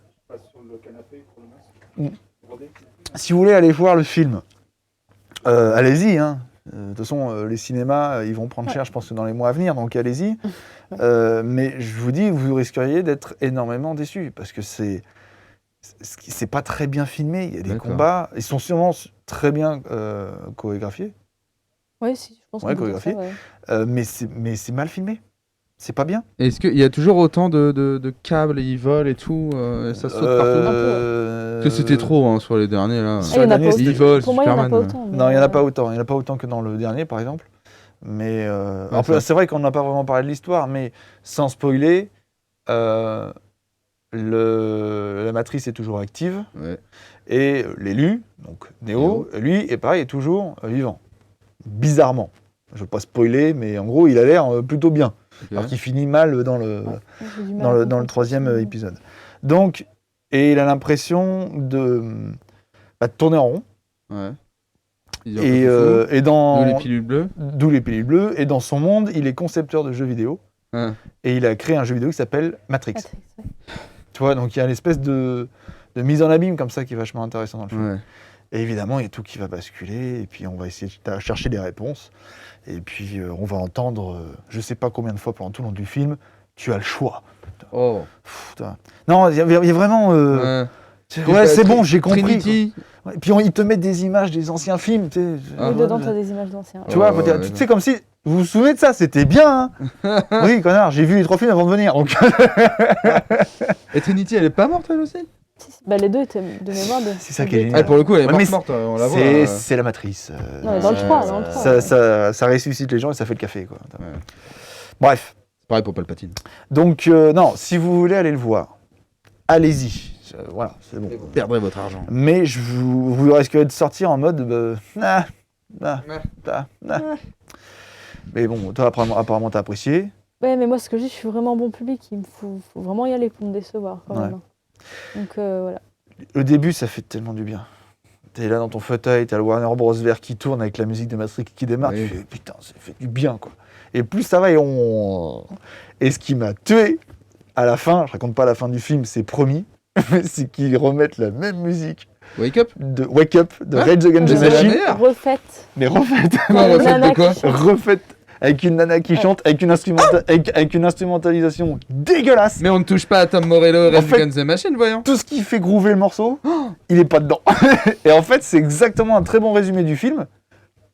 Si vous voulez aller voir le film, allez-y hein. De toute façon, les cinémas, ils vont prendre cher, je pense, que dans les mois à venir, donc allez-y. Mais je vous dis, vous risqueriez d'être énormément déçus, parce que c'est pas très bien filmé. Il y a des combats, ils sont sûrement très bien chorégraphiés. Oui, si, je pense Ouais, qu'on peut dire ça, chorégraphié. ouais. Mais c'est mal filmé. C'est pas bien. Est-ce qu'il y a toujours autant de câbles, ils volent et tout, et ça saute partout? Parce que c'était trop hein, sur les derniers là. Ah, il y en a pas Ils autant. volent, Pour moi, il n'y en a Superman. pas autant. mais, Non, il n'y en a pas autant. Il n'y en a pas autant que dans le dernier, par exemple. Mais en plus, ça. c'est vrai qu'on n'a pas vraiment parlé de l'histoire, mais sans spoiler, la matrice est toujours active. Ouais. Et l'élu, donc Neo, lui, est pareil, est toujours vivant. Bizarrement. Je ne veux pas spoiler, mais en gros, il a l'air plutôt bien. Ok. Alors qu'il finit mal dans le j'ai du mal à dans le comprendre. 3e épisode. Donc, et il a l'impression de tourner en rond. Ouais. Ils Et, ont et dans... D'où les pilules bleues. D'où les pilules bleues. Et dans son monde, il est concepteur de jeux vidéo. Ouais. Et il a créé un jeu vidéo qui s'appelle Matrix. Matrix, ouais. Tu vois, donc il y a une espèce de mise en abîme comme ça qui est vachement intéressant dans le film. Ouais. Et évidemment, il y a tout qui va basculer. Et puis, on va essayer de chercher des réponses. Et puis, on va entendre, je sais pas combien de fois pendant tout le long du film, tu as le choix. Oh. Putain. Non, il y a vraiment... Ouais. Ouais, c'est bon, j'ai compris. Trinity. Ouais, puis ils te mettent des images des anciens films. Tu sais. Ah, Oui, dedans, tu as des images d'anciens. Tu vois, ouais, ouais, tu sais, comme si. Vous vous souvenez de ça, c'était bien. Hein. Oui, connard, j'ai vu les 3 films avant de venir. Donc... Et Trinity, elle est pas morte elle aussi? Bah, les deux étaient de mémoire. C'est ça qui est génial. Ah, pour le coup, elle est Ouais, mais morte, on la voit. c'est la matrice. Non, mais dans le 3, dans le 3. Ça ressuscite les gens et ça fait le café. Quoi. Ouais. Bref. C'est pareil pour Palpatine. Donc, non, si vous voulez aller le voir, allez-y. Voilà, c'est bon. Vous perdrez votre argent. Mais vous risquerez de sortir en mode. Mais bon, toi, apparemment, t'as apprécié. Ouais, mais moi, ce que je dis, je suis vraiment bon public. Il faut vraiment y aller pour me décevoir, quand même. Donc, voilà. Le début, ça fait tellement du bien. T'es là dans ton fauteuil, t'as le Warner Bros. Vert qui tourne avec la musique de Matrix qui démarre. Oui. Tu fais putain, ça fait du bien, quoi. Et plus ça va, et ce qui m'a tué, à la fin, je raconte pas la fin du film, c'est promis, c'est qu'ils remettent la même musique Wake Up de Wake Up de Hein Rage Against the Mais c'est la Machine, meilleure. Refaite. mais refaite. Non, Une refaite nana de quoi qui chante. Refaite avec une nana qui chante, avec une instrumentalisation dégueulasse. Mais on ne touche pas à Tom Morello et En Rage fait- Against the Machine, voyons. Tout ce qui fait groover le morceau, il est pas dedans. Et en fait, c'est exactement un très bon résumé du film.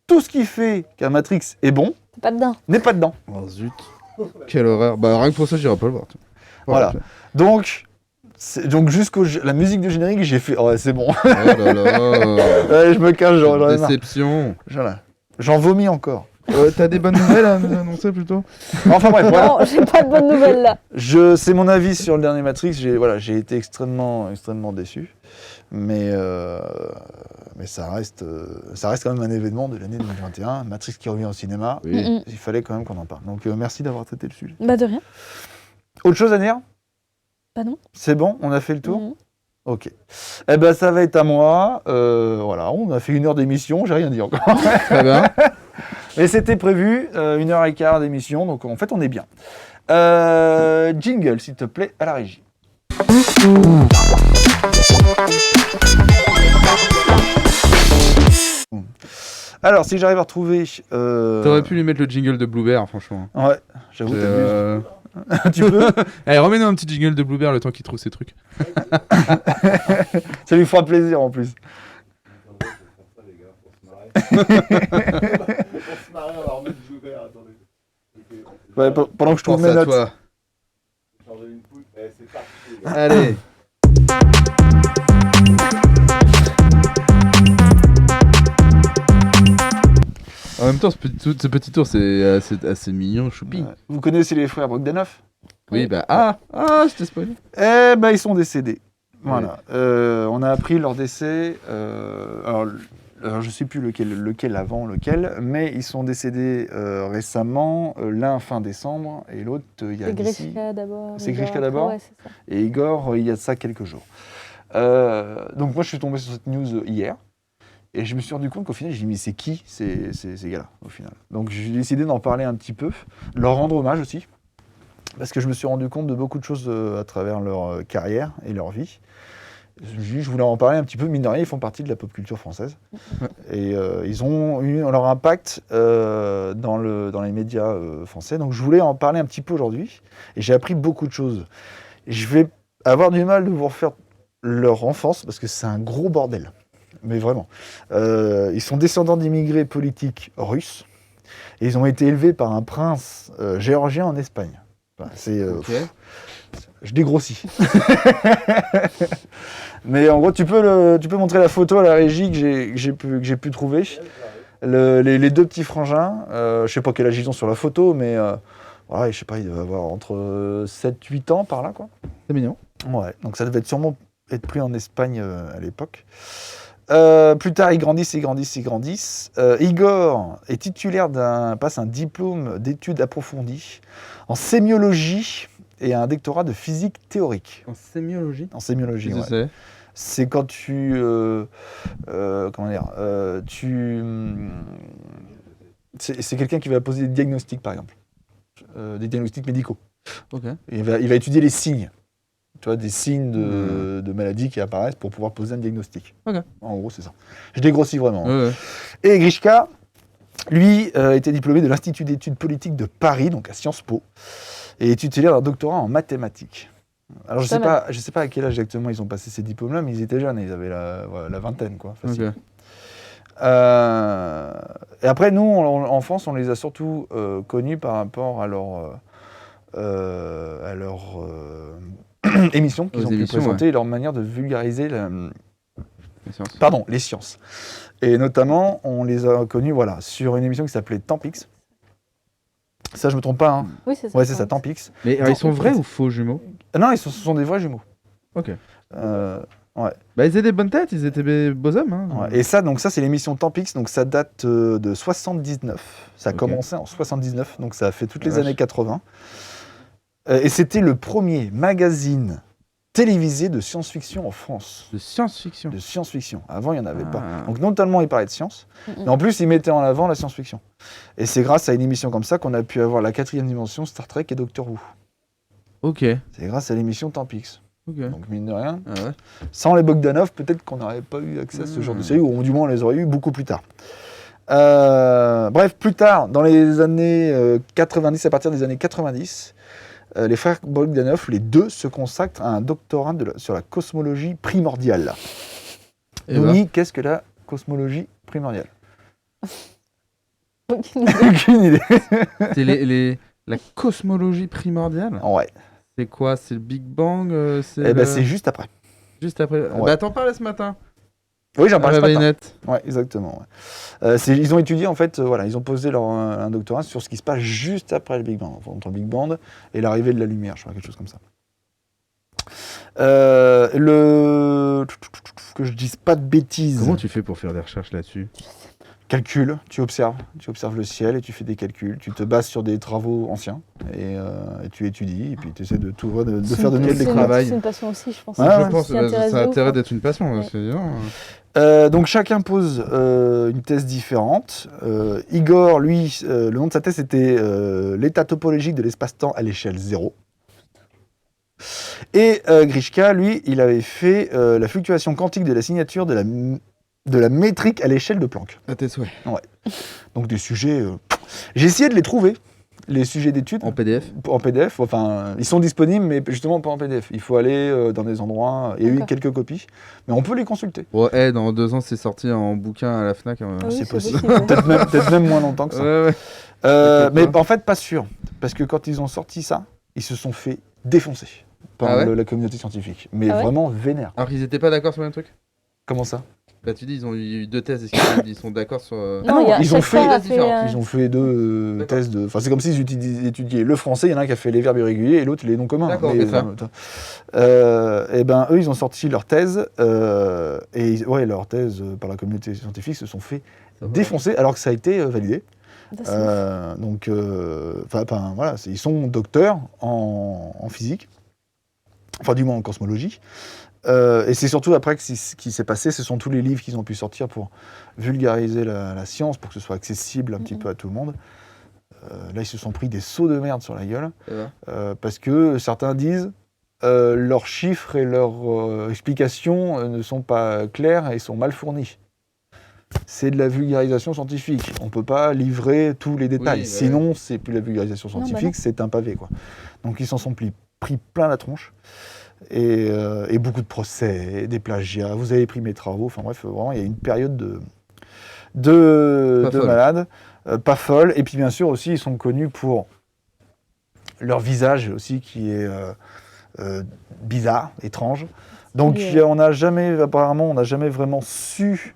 Tout ce qui fait qu'un Matrix est bon C'est pas dedans. n'est pas dedans. Oh zut. Quelle horreur. Bah rien que pour ça, j'irai pas le voir. Voilà. Donc jusqu'au la musique du générique, j'ai fait oh, c'est bon. Oh là là. Ouais, je me cache, j'en ai marre. Déception. J'en vomis encore. T'as des bonnes nouvelles à nous annoncer plutôt? Enfin bref, voilà. Non, j'ai pas de bonnes nouvelles là. C'est mon avis sur le dernier Matrix. J'ai été extrêmement déçu. Mais ça reste quand même un événement de l'année 2021. Matrix qui revient au cinéma. Oui. Il fallait quand même qu'on en parle. Donc merci d'avoir traité le sujet. Bah, de rien. Autre chose à dire? Bah, non. C'est bon, on a fait le tour? Mhm. Ok. Eh ben ça va être à moi. Voilà, on a fait 1 heure d'émission, j'ai rien dit encore. Très bien. Mais c'était prévu, 1h15 d'émission, donc en fait on est bien. Jingle, s'il te plaît, à la régie. Alors, si j'arrive à retrouver... T'aurais pu lui mettre le jingle de Bluebear, franchement. Ouais, j'avoue, t'abuses. Tu peux? Allez, remets-nous un petit jingle de Bluebear le temps qu'il trouve ses trucs. Ça lui fera plaisir en plus. Ouais, pendant que je trouve Pense mes à notes. toi. Allez. En même temps, ce petit tour, c'est assez mignon, choupi. Vous connaissez les frères Bogdanov? Oui, bah, je t'ai spoilé. Eh ben, ils sont décédés. Voilà. On a appris leur décès. Alors, je sais plus lequel avant lequel, mais ils sont décédés récemment. L'un fin décembre et l'autre il y a C'est d'ici. Grishka d'abord. C'est Igor Grishka après, d'abord ouais, c'est ça. Et Igor, il y a de ça quelques jours. Donc moi, je suis tombé sur cette news hier. Et je me suis rendu compte qu'au final, j'ai dit, mais c'est qui ces gars-là, au final? Donc j'ai décidé d'en parler un petit peu, de leur rendre hommage aussi, parce que je me suis rendu compte de beaucoup de choses à travers leur carrière et leur vie. Je voulais en parler un petit peu, mine de rien, ils font partie de la pop culture française. Et ils ont eu leur impact dans les médias français. Donc je voulais en parler un petit peu aujourd'hui. Et j'ai appris beaucoup de choses. Je vais avoir du mal de vous refaire leur enfance, parce que c'est un gros bordel. Mais vraiment. Ils sont descendants d'immigrés politiques russes. Et ils ont été élevés par un prince géorgien en Espagne. Enfin, je dégrossis. Mais en gros, tu peux montrer la photo à la régie que j'ai pu trouver. Les deux petits frangins, je sais pas quel âge ils ont sur la photo, mais voilà, je sais pas, ils doivent avoir entre 7-8 ans par là, quoi. C'est mignon. Ouais, donc ça devait sûrement être pris en Espagne à l'époque. Plus tard, ils grandissent. Igor est titulaire passe un diplôme d'études approfondies en sémiologie et un doctorat de physique théorique. En sémiologie. En sémiologie, Qu'est-ce que ouais. C'est quand tu... comment dire c'est quelqu'un qui va poser des diagnostics, par exemple. Des diagnostics médicaux. Ok. Il va étudier les signes. Tu vois, des signes de maladies qui apparaissent pour pouvoir poser un diagnostic. Ok. En gros, c'est ça. Je dégrossis vraiment. Ouais. Et Grishka, lui, était diplômé de l'Institut d'études politiques de Paris, donc à Sciences Po, et est titulaire d'un doctorat en mathématiques. Alors, je sais pas à quel âge exactement ils ont passé ces diplômes-là, mais ils étaient jeunes, ils avaient la vingtaine, quoi. Facile. Ok. Et après, nous, en France, on les a surtout connus par rapport à leur émissions qu'ils ont pu présenter et leur manière de vulgariser les sciences. Et notamment, on les a connus sur une émission qui s'appelait Tempix. Ça, je me trompe pas, hein. Oui, c'est ça. Ouais, c'est ça, Tempix. Mais ils sont vrais ou faux jumeaux? Non, ce sont des vrais jumeaux. Ok. Ouais. Bah, ils étaient des bonnes têtes, ils étaient des beaux hommes. Hein. Ouais. Et ça, c'est l'émission Tempix, donc ça date de 79. Ça a commencé en 79, donc ça a fait toutes les années 80. Et c'était le premier magazine télévisé de science-fiction en France. De science-fiction? De science-fiction. Avant, il n'y en avait pas. Donc non seulement il parlait de science, mais en plus, il mettait en avant la science-fiction. Et c'est grâce à une émission comme ça qu'on a pu avoir la 4e dimension, Star Trek et Doctor Who. Ok. C'est grâce à l'émission Tempix. Okay. Donc mine de rien, sans les Bogdanov, peut-être qu'on n'aurait pas eu accès à ce genre de série, ou du moins on les aurait eu beaucoup plus tard. Bref, plus tard, dans les années 90, à partir des années 90, les frères Bogdanov, les deux, se consacrent à un doctorat sur la cosmologie primordiale. Nouni, qu'est-ce que la cosmologie primordiale? Aucune idée. C'est la cosmologie primordiale? Ouais. C'est quoi? C'est le Big Bang? C'est juste après. Juste après. Ouais. Bah t'en parlais ce matin. Oui, j'en parlais ce matin. Net. Ouais, exactement. Ouais. Ils ont étudié, en fait, ils ont posé un doctorat sur ce qui se passe juste après le Big Bang, entre le Big Bang et l'arrivée de la lumière, je crois, quelque chose comme ça. Que je dise pas de bêtises. Comment tu fais pour faire des recherches là-dessus? Calcul, tu observes le ciel et tu fais des calculs, tu te bases sur des travaux anciens et tu étudies et puis tu essaies de faire de nouvelles découvertes. C'est une passion aussi, je pense. Je pense que ça a intérêt d'être une passion, c'est évident. Donc chacun pose une thèse différente. Igor, lui, le nom de sa thèse c'était l'état topologique de l'espace-temps à l'échelle 0. Et Grishka, lui, il avait fait la fluctuation quantique de la signature de la métrique à l'échelle de Planck. À tes souhaits. Ouais. Donc des sujets... J'ai essayé de les trouver, les sujets d'études. En PDF? En PDF, enfin, ils sont disponibles, mais justement pas en PDF. Il faut aller dans des endroits, il y a eu quelques copies, mais on peut les consulter. Ouais, dans 2 ans, c'est sorti en bouquin à la FNAC. C'est possible. Peut-être même moins longtemps que ça. Ouais. Mais en fait, pas sûr. Parce que quand ils ont sorti ça, ils se sont fait défoncer par la communauté scientifique. Mais vraiment vénère. Alors qu'ils n'étaient pas d'accord sur le même truc? comment ça? Bah tu dis ils ont eu 2 thèses, est-ce qu'ils sont d'accord sur... Non, ils ont fait 2 thèses de... Enfin c'est comme s'ils étudiaient le français, il y en a un qui a fait les verbes irréguliers et l'autre les noms communs. D'accord, et ben eux ils ont sorti leur thèse, et leur thèse par la communauté scientifique se sont fait défoncer alors que ça a été validé. Donc voilà, ils sont docteurs en physique, enfin du moins en cosmologie. Et c'est surtout après que ce qui s'est passé, ce sont tous les livres qu'ils ont pu sortir pour vulgariser la science, pour que ce soit accessible un petit peu à tout le monde. Là, ils se sont pris des seaux de merde sur la gueule, parce que certains disent leurs chiffres et leurs explications ne sont pas clairs et sont mal fournis. C'est de la vulgarisation scientifique. On ne peut pas livrer tous les détails. Oui, Sinon, c'est plus la vulgarisation Non, bah scientifique, non. c'est un pavé, quoi. Donc ils s'en sont pris plein la tronche. Et beaucoup de procès, des plagiats. Vous avez pris mes travaux. Enfin bref, vraiment, il y a une période de folle. malades, pas folle. Et puis bien sûr aussi, ils sont connus pour leur visage aussi qui est bizarre, étrange. Donc Oui, on n'a jamais vraiment su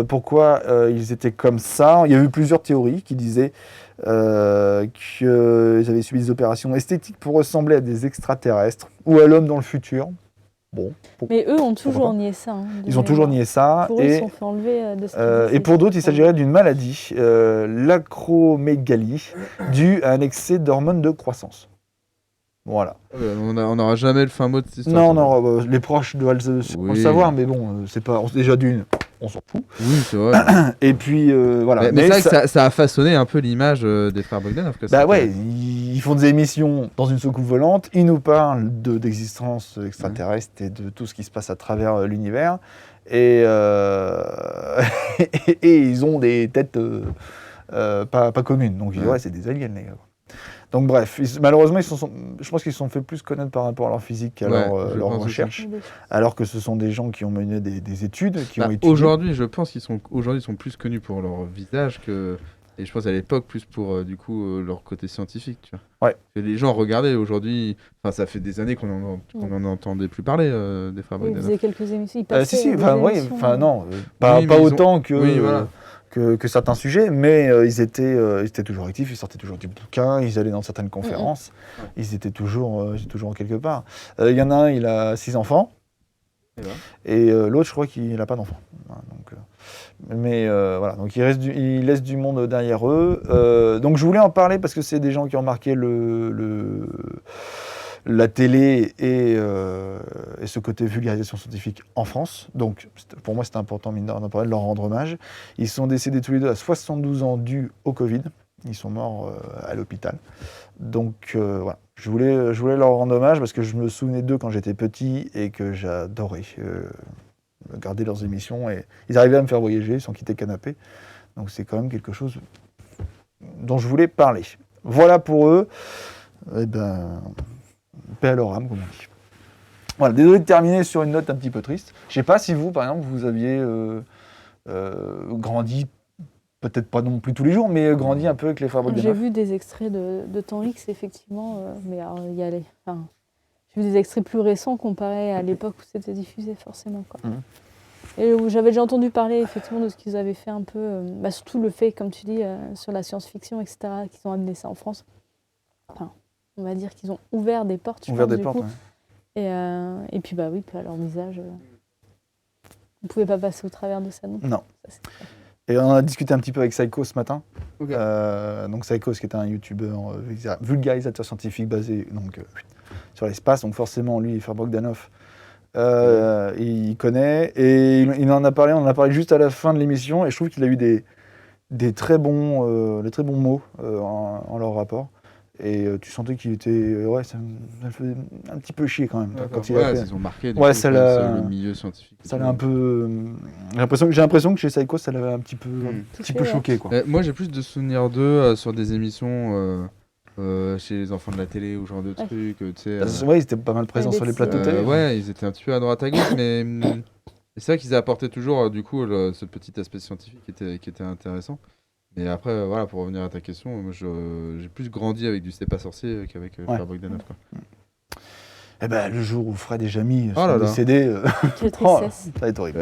pourquoi ils étaient comme ça. Il y a eu plusieurs théories qui disaient qu'ils avaient subi des opérations esthétiques pour ressembler à des extraterrestres ou à l'homme dans le futur. Bon. Mais eux ont toujours pas. nié ça. Hein, de Ils ont toujours mémoire. nié ça. Pour eux, ils Et, se sont fait enlever de ce qu'ils disaient. et pour d'autres, il s'agirait d'une maladie, l'acromégalie, due à un excès d'hormones de croissance. Voilà. On n'aura jamais le fin mot de cette histoire. Non, les proches doivent le Oui. savoir, mais bon, c'est pas déjà d'une, on s'en fout. Oui, c'est vrai. Et puis voilà. Mais c'est vrai que ça a façonné un peu l'image des frères Bogdanov. Bah ouais, ils font des émissions dans une soucoupe volante, ils nous parlent d'existence extraterrestre et de tout ce qui se passe à travers l'univers, et ils ont des têtes pas communes, donc ouais, c'est des aliens les gars. Donc bref, malheureusement, je pense qu'ils se sont fait plus connaître par rapport à leur physique qu'à leur recherche, alors que ce sont des gens qui ont mené des études, qui ont étudié. Aujourd'hui, je pense qu'ils sont plus connus pour leur visage que... Et je pense à l'époque, plus pour leur côté scientifique. Tu vois. Ouais. Et les gens regardaient aujourd'hui, ça fait des années qu'on en entendait plus parler des frères Oui, ils Bogdanov. faisaient quelques émissions. Ils passaient pas ils ont- autant que, Oui, voilà. que certains sujets, mais ils étaient toujours actifs, ils sortaient toujours des bouquins, ils allaient dans certaines conférences, ils étaient toujours quelque part. Il y en a un, il a 6 enfants, et l'autre, je crois qu'il n'a pas d'enfants. Voilà, voilà, donc il laisse du monde derrière eux. Donc je voulais en parler parce que c'est des gens qui ont marqué la télé et ce côté vulgarisation scientifique en France. Donc pour moi, c'était important d'en parler, de leur rendre hommage. Ils sont décédés tous les deux à 72 ans dû au Covid. Ils sont morts à l'hôpital. Donc voilà, je voulais leur rendre hommage parce que je me souvenais d'eux quand j'étais petit et que j'adorais regarder leurs émissions. Et ils arrivaient à me faire voyager sans quitter le canapé. Donc c'est quand même quelque chose dont je voulais parler. Voilà pour eux. Eh ben, paix à leur âme, comme on dit. Voilà, désolé de terminer sur une note un petit peu triste. Je sais pas si vous, par exemple, vous aviez grandi, peut-être pas non plus tous les jours, mais grandi un peu avec les frères Bogdanov. J'ai vu des extraits de Temps X, effectivement, mais alors, j'ai vu des extraits plus récents comparés à l'époque où c'était diffusé, forcément. Quoi. Et où j'avais déjà entendu parler, effectivement, de ce qu'ils avaient fait un peu, surtout le fait, comme tu dis, sur la science-fiction, etc., qu'ils ont amené ça en France. Enfin, on va dire qu'ils ont ouvert des portes, je pense, du coup. Ouais. Et puis, oui, à leur visage, on ne pouvait pas passer au travers de ça, non. Non. Ça, et on a discuté un petit peu avec Psycho ce matin. Okay. Donc Psycho, qui était un youtubeur vulgarisateur scientifique basé sur l'espace. Donc forcément, lui, frère Bogdanov, il connaît. Et il en a parlé, on en a parlé juste à la fin de l'émission. Et je trouve qu'il a eu des très bons mots en leur rapport. Et tu sentais qu'il était... ça le faisait un petit peu chier quand même. Quand ils ont marqué le milieu scientifique. Ça l'a un peu... J'ai l'impression que chez Psycho, ça l'avait un petit peu choqué. Quoi. Moi, j'ai plus de souvenirs d'eux sur des émissions chez les enfants de la télé ou genre de trucs. Ils étaient pas mal présents sur les plateaux télé. Ouais, ils étaient un petit peu à droite à gauche, mais c'est vrai qu'ils apportaient toujours du coup ce petit aspect scientifique qui était intéressant. Et après, voilà, pour revenir à ta question, moi, j'ai plus grandi avec du C'est pas sorcier qu'avec Frère Bogdanov. Quoi. Eh ben, le jour où Fred et Jamie sont décédés, quelle tristesse. Ça va être horrible.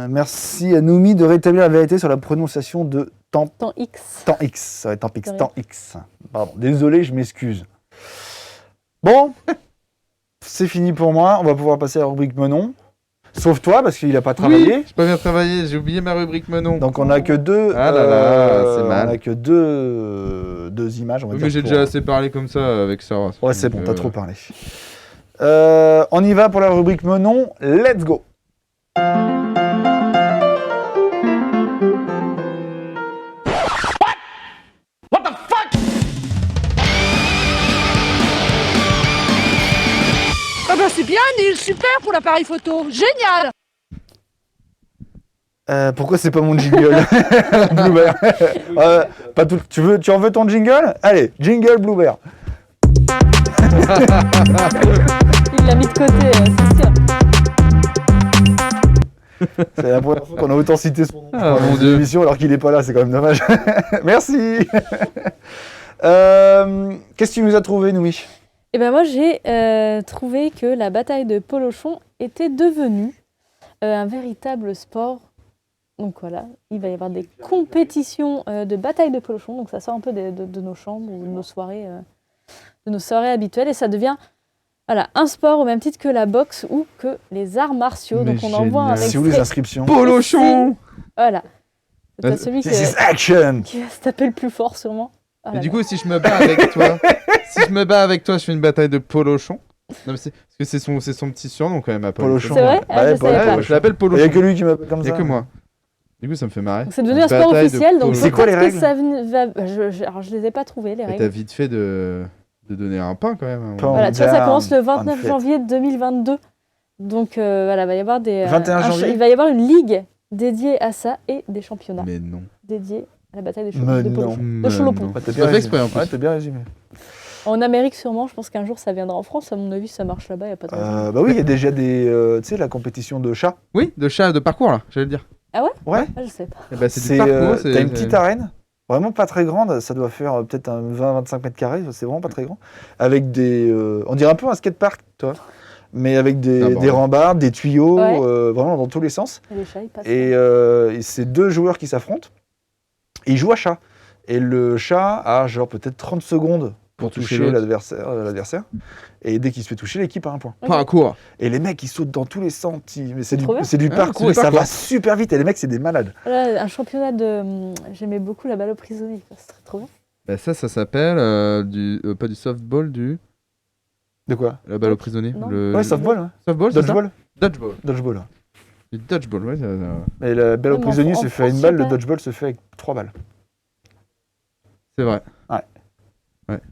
Merci à Noumi de rétablir la vérité sur la prononciation de Temps X. Temps X, ça va être Temps X. Pardon, désolé, je m'excuse. Bon, c'est fini pour moi. On va pouvoir passer à la rubrique Menon. Sauf toi, parce qu'il n'a pas travaillé. Oui, j'ai pas bien travaillé, j'ai oublié ma rubrique Menon. Donc on n'a que deux. Ah là là, c'est mal. On n'a que deux images. Mais j'ai déjà assez parlé comme ça avec Sarah. Ouais, c'est bon, t'as trop parlé. On y va pour la rubrique Menon. Let's go. What the fuck? ben c'est bien, Neil, super pour l'appareil photo. Génial. Pourquoi c'est pas mon jingle Bluebird. Pas tout... tu en veux ton jingle? Allez, jingle Bluebird. Il l'a mis de côté, c'est sûr. C'est la première fois qu'on a autant cité son nom Ah, dans mon une Dieu. émission alors qu'il est pas là, c'est quand même dommage. Merci. Qu'est-ce que tu nous as trouvé, Noui? Et ben moi j'ai trouvé que la bataille de Polochon était devenue un véritable sport. Donc voilà, il va y avoir des compétitions de bataille de Polochon, donc ça sort un peu de nos chambres ou de nos soirées habituelles et ça devient un sport au même titre que la boxe ou que les arts martiaux. Mais Donc on envoie un génial. C'est où les inscriptions? Polochon. Voilà. C'est celui This is action. qui va se taper le plus fort sûrement. Et du coup, si je me bats avec toi, je fais une bataille de Polochon. Non, mais parce que c'est son petit surnom quand même à Polochon. C'est vrai? Ah, je savais pas. Je l'appelle Il n'y Polochon. a que lui qui m'appelle comme Il n'y ça. a que moi. Du coup, ça me fait marrer. Donc c'est devenu un sport Bataille de officiel, donc Polochon. C'est quoi les peut-être que règles ça alors je les ai pas trouvées les Et t'as règles. vite fait de donner un pain quand même. Pain. Voilà, tu vois, ça Down, commence le 29 unfit. janvier 2022. Donc voilà, va y avoir des 21 janvier il va y avoir une ligue dédiée à ça et des championnats Mais non. dédiés à la bataille Mais de non. Polochon. Mais Cholopon. non. Ouais, t'as Tu bien l'as fait résumé. exprès en plus. Ouais, t'as bien résumé. En Amérique sûrement, je pense qu'un jour ça viendra en France. À mon avis, ça marche là-bas, il n'y a pas de raison. Bah oui, il y a déjà des, tu sais, la compétition de chats. Oui, de chat de parcours là, j'allais le dire. Ouais. Ah, je sais pas. Eh ben, c'est C'est, du parcours. t'as une petite arène, vraiment pas très grande, ça doit faire peut-être un 20-25 mètres carrés, c'est vraiment pas très grand, avec des, on dirait un peu un skatepark, toi, mais avec Ah, bon, des rambardes, des tuyaux, Ouais. vraiment dans tous les sens. Et les chats, ils passent. Et c'est deux joueurs qui s'affrontent, et ils jouent à chat. Et le chat a genre peut-être 30 secondes pour toucher toucher l'autre. l'adversaire, et dès qu'il se fait toucher, l'équipe a un point. Parcours. Et les mecs, ils sautent dans tous les sens, mais c'est Trop bien. du Ah, parcours, c'est du et ça parcours. va super vite, et les mecs, c'est des malades. Voilà, un championnat de. J'aimais beaucoup la balle aux prisonniers. C'est trop bien. Bah, ça s'appelle pas du softball, De quoi? la balle aux prisonniers. Non. Ouais, softball, hein. Softball, c'est ça Dodgeball. Dodgeball. Dodgeball. hein. Du dodgeball, ouais. Et la balle au Même prisonnier en se fait à une France, balle, le super. dodgeball se fait avec 3 balles. C'est vrai.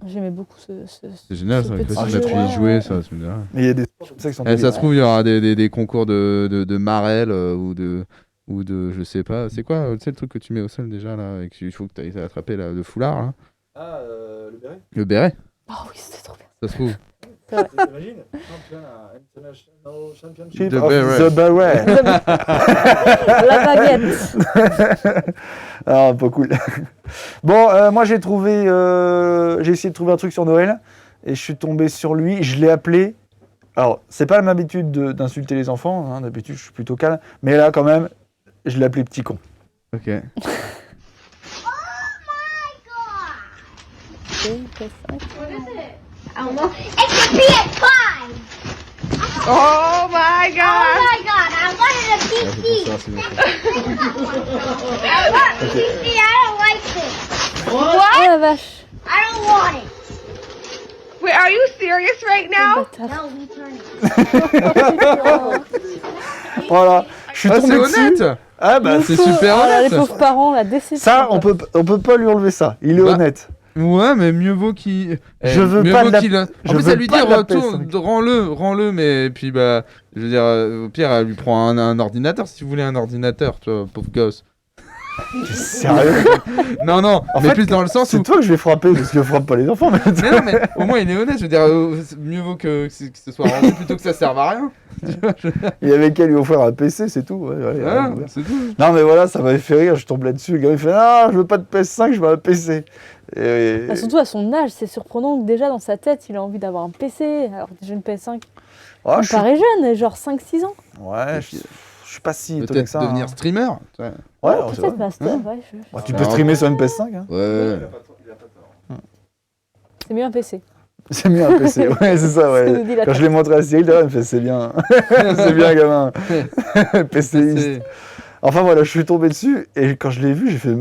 J'aimais beaucoup ce C'est génial, ce ça. petit On a jeu, pu y ouais. jouer, ça. c'est bien. Mais il y a des sports comme ça qui sont Eh, ça terribles. se trouve, il y aura des concours de marelle ou de. Je sais pas. C'est quoi, tu sais, le truc que tu mets au sol déjà, là, et qu'il faut que tu ailles attraper là, le foulard, là. Ah, le béret. Le béret, Oh oui, c'était trop bien. ça se trouve. T'imagines? International Championship The of Beret. the Beret. La baguette. Ah, pas cool. Bon, moi j'ai essayé de trouver un truc sur Noël et je suis tombé sur lui. Je l'ai appelé. Alors, c'est pas ma habitude d'insulter les enfants. Hein, d'habitude, je suis plutôt calme. Mais là, quand même, je l'ai appelé petit con. Ok. It's a PS5! Oh my god. Oh my god, I wanted a Ah, c'est PC! pour ça, c'est bon. I want a PC, I don't like this! Oh la vache. I don't want it! Wait, are you serious right now? Bâtard. No, return it. Voilà. Je suis Ah, tombé c'est dessus. honnête. Ah, bah, C'est super Oh là, les honnête. pauvres parents, la déception. ça, on quoi. peut pas lui enlever ça. Il est Bah, honnête. Ouais, mais mieux vaut qu'il. Je veux mieux pas vaut de la- qu'il- En je plus, veux elle lui dit pas de la retourne, PS5. rends-le, mais puis bah, je veux dire, au pire, elle lui prend un ordinateur si vous voulez un ordinateur, tu vois, pauvre gosse. Sérieux? Non, non, En mais fait, plus dans le sens où. C'est toi que je vais frapper parce que je frappe pas les enfants. Mais... Mais non, mais au moins il est honnête, je veux dire, mieux vaut que ce soit rendu plutôt que ça serve à rien. Il y avait qu'à lui offrir un PC, c'est tout. Ouais, ouais, Voilà, ouais. c'est tout. Non, mais voilà, ça m'avait fait rire. Je tombe là-dessus. Le gars, il fait non, je veux pas de PS5, je veux un PC. Et... Bah, surtout à son âge, c'est surprenant que déjà dans sa tête, il a envie d'avoir un PC, alors que déjà une PS5. Ah, Il je suis... paraît jeune, genre 5-6 ans. Ouais, je suis pas si étonné Peut-être que ça. devenir hein. streamer. Ouais, Ouais, Oh, c'est vrai. peut-être master, Hein ouais, Bah, tu peux streamer sur une PS5. Hein. ouais. c'est mieux un PC. C'est mieux un PC. Ouais, c'est ça. Ce que nous Ouais. dit la Quand je l'ai montré à Cyril, il me fait c'est bien. C'est bien, gamin. PCiste. C'est- Enfin voilà, je suis tombé dessus et quand je l'ai vu, j'ai fait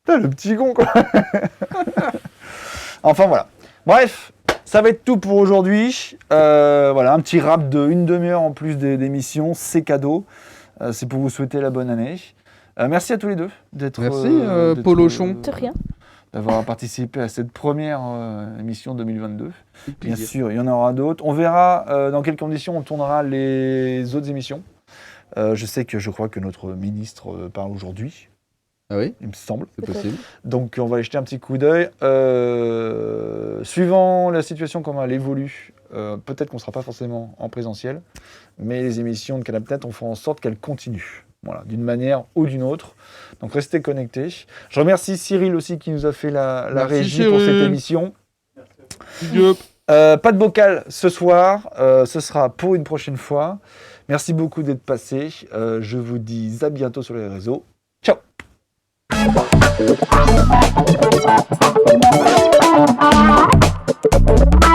putain, le petit con quoi. Enfin voilà. Bref, ça va être tout pour aujourd'hui. Voilà, un petit rap de une demi-heure en plus d'émission, c'est cadeau. C'est pour vous souhaiter la bonne année. Merci à tous les deux d'être. Merci, d'être, Polochon. De rien. d'avoir participé à cette première émission 2022. Bien sûr, il y en aura d'autres. On verra dans quelles conditions on tournera les autres émissions. Je crois que notre ministre parle aujourd'hui. Ah oui, il me semble. C'est possible. Donc on va y jeter un petit coup d'œil. Suivant la situation, comment elle évolue, peut-être qu'on ne sera pas forcément en présentiel, mais les émissions de Canapnet, on fera en sorte qu'elles continuent. Voilà, d'une manière ou d'une autre. Donc restez connectés. Je remercie Cyril aussi qui nous a fait la régie pour cette émission. Pas de bocal ce soir, ce sera pour une prochaine fois. Merci beaucoup d'être passé. Je vous dis à bientôt sur les réseaux. Ciao. Thank you.